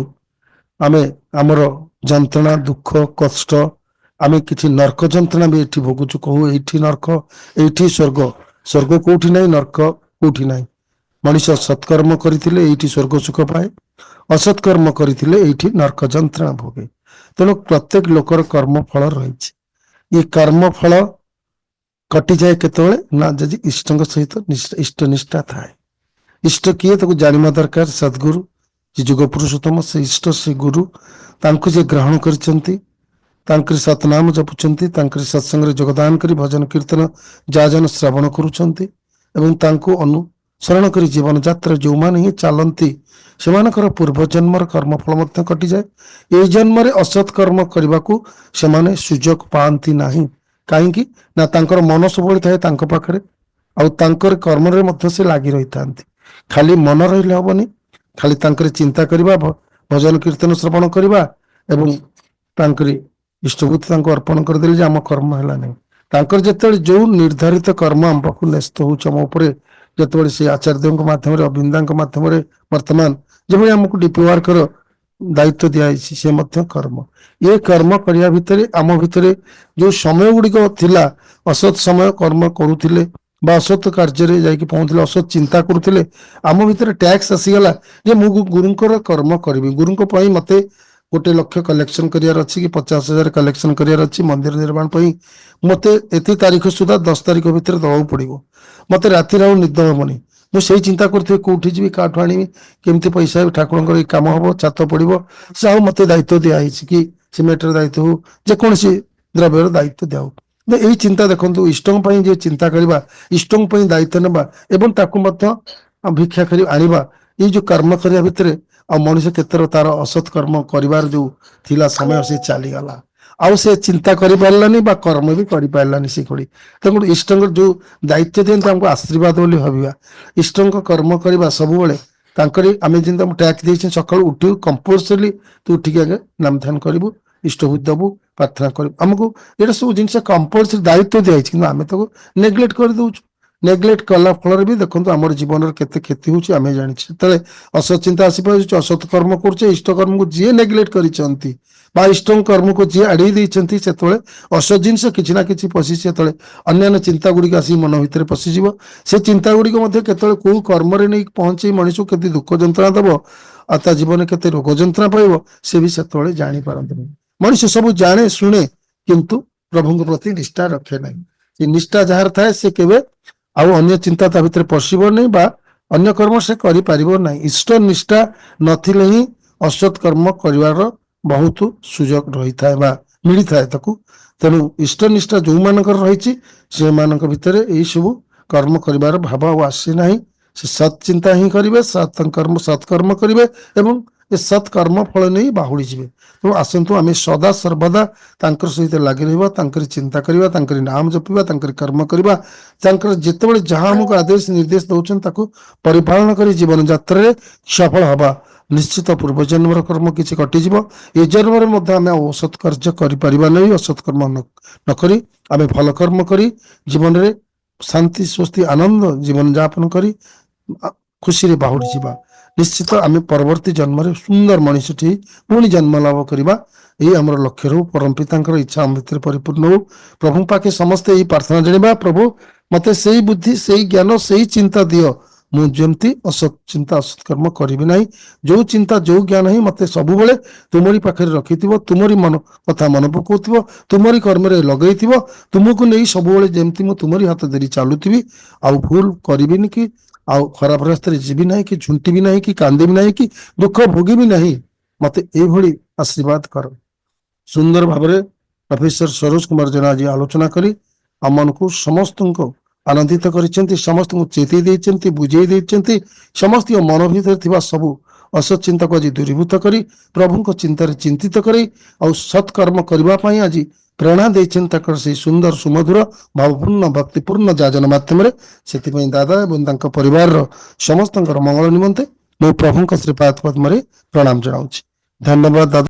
ଆମେ ଆମର ଯନ୍ତ୍ରଣା, ଦୁଃଖ, କଷ୍ଟ, ଆମେ କିଛି ନର୍କ ଯନ୍ତ୍ରଣା ବି ଏଠି ଭୋଗୁଛୁ। କହୁ ଏଇଠି ନର୍କ, ଏଇଠି ସ୍ୱର୍ଗ। ସ୍ୱର୍ଗ କୋଉଠି ନାହିଁ, ନର୍କ କୋଉଠି ନାହିଁ। ମଣିଷ ସତ୍କର୍ମ କରିଥିଲେ ଏଇଠି ସ୍ୱର୍ଗ ସୁଖ ପାଏ, ଅସତ୍କର୍ମ କରିଥିଲେ ଏଇଠି ନର୍କ ଯନ୍ତ୍ରଣା ଭୋଗେ। ତେଣୁ ପ୍ରତ୍ୟେକ ଲୋକର କର୍ମ ଫଳ ରହିଛି। ଏ କର୍ମ ଫଳ କଟିଯାଏ କେତେବେଳେ ନା ଯଦି ଇଷ୍ଟଙ୍କ ସହିତ ଇଷ୍ଟ ନିଷ୍ଠା ଥାଏ। ଇଷ୍ଟ କିଏ ତାକୁ ଜାଣିବା ଦରକାର। ସଦ୍ଗୁରୁ ଯେ ଯୁଗ ପୁରୁଷୋତ୍ତମ, ସେ ଇଷ୍ଟ, ସେ ଗୁରୁ, ତାଙ୍କୁ ଯେ ଗ୍ରହଣ କରିଛନ୍ତି, ତାଙ୍କରି ସତନାମ ଜପୁଛନ୍ତି, ତାଙ୍କରି ସତ୍ସଙ୍ଗରେ ଯୋଗଦାନ କରି ଭଜନ କୀର୍ତ୍ତନ ଯାଜନ ଶ୍ରବଣ କରୁଛନ୍ତି ଏବଂ ତାଙ୍କୁ ଅନୁସରଣ କରି ଜୀବନ ଯାତ୍ରା ଯେଉଁମାନେ ହିଁ ଚାଲନ୍ତି ସେମାନଙ୍କର ପୂର୍ବ ଜନ୍ମର କର୍ମଫଳ ମଧ୍ୟ କଟିଯାଏ। ଏଇ ଜନ୍ମରେ ଅସତ୍ କର୍ମ କରିବାକୁ ସେମାନେ ସୁଯୋଗ ପାଆନ୍ତି ନାହିଁ। କାହିଁକି ନା ତାଙ୍କର ମନ ସବୁବେଳେ ଥାଏ ତାଙ୍କ ପାଖରେ, ଆଉ ତାଙ୍କର କର୍ମରେ ମଧ୍ୟ ସେ ଲାଗି ରହିଥାନ୍ତି। ଖାଲି ମନ ରହିଲେ ହବନି, ଖାଲି ତାଙ୍କର ଚିନ୍ତା କରିବା, ଭଜନ କୀର୍ତ୍ତନ ଶ୍ରବଣ କରିବା ଏବଂ ତାଙ୍କରି ଇଷ୍ଟଭୂତି ତାଙ୍କୁ ଅର୍ପଣ କରିଦେଲେ ଯେ ଆମ କର୍ମ ହେଲା ନାହିଁ। ତାଙ୍କର ଯେତେବେଳେ ଯୋଉ ନିର୍ଦ୍ଧାରିତ କର୍ମ ଆମ ପାଖକୁ ନ୍ୟସ୍ତ ହଉଛି ଆମ ଉପରେ, ଯେତେବେଳେ ସେ ଆଚାର୍ଯ୍ୟଙ୍କ ମାଧ୍ୟମରେ, ଅବିନ୍ଦାଙ୍କ ମାଧ୍ୟମରେ ବର୍ତ୍ତମାନ ଯେଭଳି ଆମକୁ ଡିପି ୱାର୍କର ଦାୟିତ୍ୱ ଦିଆଯାଇଛି, ସେ ମଧ୍ୟ କର୍ମ। ଏ କର୍ମ କରିବା ଭିତରେ ଆମ ଭିତରେ ଯୋଉ ସମୟ ଗୁଡ଼ିକ ଥିଲା, ଅସତ୍ ସମୟ କର୍ମ କରୁଥିଲେ ବା ଅସତ୍ କାର୍ଯ୍ୟରେ ଯାଇକି ପହଞ୍ଚିଲେ, ଅସତ୍ ଚିନ୍ତା କରୁଥିଲେ, ଆମ ଭିତରେ ଟ୍ୟାକ୍ସ ଆସିଗଲା ଯେ ମୁଁ ଗୁରୁଙ୍କର କର୍ମ କରିବି, ଗୁରୁଙ୍କ ପାଇଁ ମତେ 1,00,000 କଲେକ୍ସନ କରିବାର ଅଛି କି 50,000 କଲେକ୍ସନ କରିବାର ଅଛି ମନ୍ଦିର ନିର୍ମାଣ ପାଇଁ, ମତେ ଏତେ ତାରିଖ ସୁଦ୍ଧା 10 ତାରିଖ ଭିତରେ ଦେବାକୁ ପଡିବ। ମତେ ରାତିରେ ଆଉ ନିଦ ହବନି, ମୁଁ ସେଇ ଚିନ୍ତା କରୁଥିବି କୋଉଠି ଯିବି, କାଠୁ ଆଣିବି, କେମିତି ପଇସା ଠାକୁରଙ୍କର ଏଇ କାମ ହବ, ଛାତ ପଡିବ। ସେ ଆଉ ମତେ ଦାୟିତ୍ୱ ଦିଆହେଇଛି କି ସିମେଣ୍ଟର ଦାୟିତ୍ୱ ହଉ, ଯେକୌଣସି ଦ୍ରବ୍ୟର ଦାୟିତ୍ୱ ଦିଆ ହଉ। ଏଇ ଚିନ୍ତା ଦେଖନ୍ତୁ, ଇଷ୍ଟଙ୍କ ପାଇଁ ଯେ ଚିନ୍ତା କରିବା, ଇଷ୍ଟଙ୍କ ପାଇଁ ଦାୟିତ୍ୱ ନେବା ଏବଂ ତାକୁ ମଧ୍ୟ ଭିକ୍ଷା କରି ଆଣିବା, ଏଇ ଯୋଉ କର୍ମ କରିବା ଭିତରେ ଆଉ ମଣିଷ କେତେର ତାର ଅସତ୍ କର୍ମ କରିବାର ଯୋଉ ଥିଲା ସମୟ ସେ ଚାଲିଗଲା। ଆଉ ସେ ଚିନ୍ତା କରିପାରିଲାନି ବା କର୍ମ ବି କରିପାରିଲାନି ସେଭଳି। ତେଣୁ ଇଷ୍ଟଙ୍କର ଯୋଉ ଦାୟିତ୍ୱ ଦିଅନ୍ତି ଆମକୁ ଆଶୀର୍ବାଦ ବୋଲି ଭାବିବା। ଇଷ୍ଟଙ୍କ କର୍ମ କରିବା ସବୁବେଳେ ତାଙ୍କରି, ଆମେ ଯେମିତି ଆମକୁ ଟ୍ୟାକ୍ସ ଦେଇଛନ୍ତି ସକାଳୁ ଉଠିବୁ କମ୍ପଲସରି ତୁ ଉଠିକି ଆଗେ ନାମ ଧ୍ୟାନ କରିବୁ, ଇଷ୍ଟଭୂତି ଦବୁ, ପ୍ରାର୍ଥନା କରିବୁ। ଆମକୁ ଏଇଟା ସବୁ ଜିନିଷ କମ୍ପଲସରି ଦାୟିତ୍ୱ ଦିଆଯାଇଛି, କିନ୍ତୁ ଆମେ ତାକୁ ନେଗ୍ଲେକ୍ଟ କରିଦଉଛୁ। ନେଗ୍ଲେକ୍ଟ କଲା ଫଳରେ ବି ଦେଖନ୍ତୁ ଆମର ଜୀବନରେ କେତେ କ୍ଷତି ହଉଛି ଆମେ ଜାଣିଛୁ। ଯେତେବେଳେ ଅସତ୍ ଚିନ୍ତା ଆସିପାରୁଛି, ଅସତ୍ କର୍ମ କରୁଛେ, ଇଷ୍ଟ କର୍ମକୁ ଯିଏ ନେଗ୍ଲେକ୍ଟ କରିଛନ୍ତି ବା ଇଷ୍ଟଙ୍କ କର୍ମକୁ ଯିଏ ଆଡେଇ ଦେଇଛନ୍ତି, ସେତେବେଳେ ଅସତ୍ ଜିନିଷ କିଛି ନା କିଛି ପଶିଛି। ସେତେବେଳେ ଅନ୍ୟାନ୍ୟ ଚିନ୍ତା ଗୁଡ଼ିକ ଆସି ମନ ଭିତରେ ପଶିଯିବ। ସେ ଚିନ୍ତା ଗୁଡ଼ିକ ମଧ୍ୟ କେତେବେଳେ କୋଉ କର୍ମରେ ନେଇ ପହଞ୍ଚେଇ ମଣିଷକୁ କେତେ ଦୁଃଖ ଯନ୍ତ୍ରଣା ଦବ ଆଉ ତା ଜୀବନରେ କେତେ ରୋଗ ଯନ୍ତ୍ରଣା ପାଇବ, ସେ ବି ସେତେବେଳେ ଜାଣିପାରନ୍ତିନି। ମଣିଷ ସବୁ ଜାଣେ ଶୁଣେ କିନ୍ତୁ ପ୍ରଭୁଙ୍କ ପ୍ରତି ନିଷ୍ଠା ରଖେ ନାହିଁ। ସେ ନିଷ୍ଠା ଯାହାର ଥାଏ ସେ କେବେ ଆଉ ଅନ୍ୟ ଚିନ୍ତା ତା ଭିତରେ ପଶିବ ନାହିଁ ବା ଅନ୍ୟ କର୍ମ ସେ କରିପାରିବ ନାହିଁ। ଇଷ୍ଟ ନିଷ୍ଠା ନଥିଲେ ହିଁ ଅସତ୍ କର୍ମ କରିବାର ବହୁତ ସୁଯୋଗ ରହିଥାଏ ବା ମିଳିଥାଏ ତାକୁ। ତେଣୁ ଇଷ୍ଟ ନିଷ୍ଠା ଯୋଉମାନଙ୍କର ରହିଛି ସେମାନଙ୍କ ଭିତରେ ଏଇ ସବୁ କର୍ମ କରିବାର ଭାବ ଆଉ ଆସେ ନାହିଁ। ସେ ସତ୍ ଚିନ୍ତା ହିଁ କରିବେ, ସତ୍କର୍ମ କରିବେ ଏବଂ ଏ ସତ୍କର୍ମ ଫଳ ନେଇ ବାହୁଳି ଯିବେ। ତେଣୁ ଆସନ୍ତୁ ଆମେ ସଦା ସର୍ବଦା ତାଙ୍କର ସହିତ ଲାଗି ରହିବା, ତାଙ୍କରି ଚିନ୍ତା କରିବା, ତାଙ୍କରି ନାମ ଜପିବା, ତାଙ୍କରି କର୍ମ କରିବା। ତାଙ୍କର ଯେତେବେଳେ ଯାହା ଆମକୁ ଆଦେଶ ନିର୍ଦ୍ଦେଶ ଦଉଛନ୍ତି ତାକୁ ପରିପାଳନ କରି ଜୀବନ ଯାତ୍ରାରେ ସଫଳ ହବା। ନିଶ୍ଚିତ ପୂର୍ବଜନ୍ମର କର୍ମ କିଛି କଟିଯିବ, ଏ ଜନ୍ମରେ ମଧ୍ୟ ଆମେ ଅସତ୍ କାର୍ଯ୍ୟ କରିପାରିବା ନାହିଁ। ଅସତ୍ କର୍ମ ନକରି ଆମେ ଭଲ କର୍ମ କରି ଜୀବନରେ ଶାନ୍ତି, ସ୍ୱସ୍ତି, ଆନନ୍ଦ ଜୀବନ ଯାପନ କରି ଖୁସିରେ ବାହୁଡ଼ି ଯିବା। ନିଶ୍ଚିତ ଆମେ ପରବର୍ତ୍ତୀ ଜନ୍ମରେ ସୁନ୍ଦର ମଣିଷଟି ପୁଣି ଜନ୍ମ ଲାଭ କରିବା, ଏଇ ଆମର ଲକ୍ଷ୍ୟ ରହୁ। ପରମ ପିତାଙ୍କର ଇଚ୍ଛା ଆମ ଭିତରେ ପରିପୂର୍ଣ୍ଣ ହଉ। ପ୍ରଭୁଙ୍କ ପାଖେ ସମସ୍ତେ ଏଇ ପ୍ରାର୍ଥନା ଜାଣିବା, ପ୍ରଭୁ ମତେ ସେଇ ବୁଦ୍ଧି, ସେଇ ଜ୍ଞାନ, ସେଇ ଚିନ୍ତା ଦିଅ, ମୁଁ ଯେମିତି ଅସତ୍ ଚିନ୍ତା, ଅସତ୍ କର୍ମ କରିବି ନାହିଁ। ଯୋଉ ଚିନ୍ତା, ଯୋଉ ଜ୍ଞାନ ହିଁ ମତେ ସବୁବେଳେ ତୁମରି ପାଖରେ ରଖିଥିବ, ତୁମରି ମନ କଥା ମନେ ପକାଉଥିବ, ତୁମରି କର୍ମରେ ଲଗେଇଥିବ, ତୁମକୁ ନେଇ ସବୁବେଳେ ଯେମିତି ମୁଁ ତୁମରି ହାତ ଧରି ଚାଲୁଥିବି, ଆଉ ଭୁଲ କରିବିନି କି ଆଉ ଖରାପ ରାସ୍ତାରେ ଯିବି ନାହିଁ କି ଝୁଣ୍ଟିବି ନାହିଁ କି କାନ୍ଦିବି ନାହିଁ କି ଦୁଃଖ ଭୋଗିବି ନାହିଁ। ମତେ ଏଇଭଳି ଆଶୀର୍ବାଦ କର। ସୁନ୍ଦର ଭାବରେ ପ୍ରଫେସର ସରୋଜ କୁମାର ଜେନା ଆଜି ଆଲୋଚନା କରି ଆମମାନଙ୍କୁ ସମସ୍ତଙ୍କୁ ଆନନ୍ଦିତ କରିଛନ୍ତି, ସମସ୍ତଙ୍କୁ ଚେତେଇ ଦେଇଛନ୍ତି, ବୁଝେଇ ଦେଇଛନ୍ତି, ସମସ୍ତଙ୍କ ମନ ଭିତରେ ଥିବା ସବୁ ଅସତ୍ ଚିନ୍ତାକୁ ଆଜି ଦୂରୀଭୂତ କରି ପ୍ରଭୁଙ୍କ ଚିନ୍ତାରେ ଚିନ୍ତିତ କରି ଆଉ ସତ୍କର୍ମ କରିବା ପାଇଁ ଆଜି ପ୍ରେରଣା ଦେଇଛନ୍ତି ତାଙ୍କର ସେଇ ସୁନ୍ଦର ସୁମଧୁର ଭାବପୂର୍ଣ୍ଣ ଭକ୍ତିପୂର୍ଣ୍ଣ ଯାଜନ ମାଧ୍ୟମରେ। ସେଥିପାଇଁ ଦାଦା ଏବଂ ତାଙ୍କ ପରିବାରର ସମସ୍ତଙ୍କର ମଙ୍ଗଳ ନିମନ୍ତେ ମୁଁ ପ୍ରଭୁଙ୍କ ଶ୍ରୀପାଦ ପଦ୍ମରେ ପ୍ରଣାମ ଜଣାଉଛି। ଧନ୍ୟବାଦ ଦାଦା।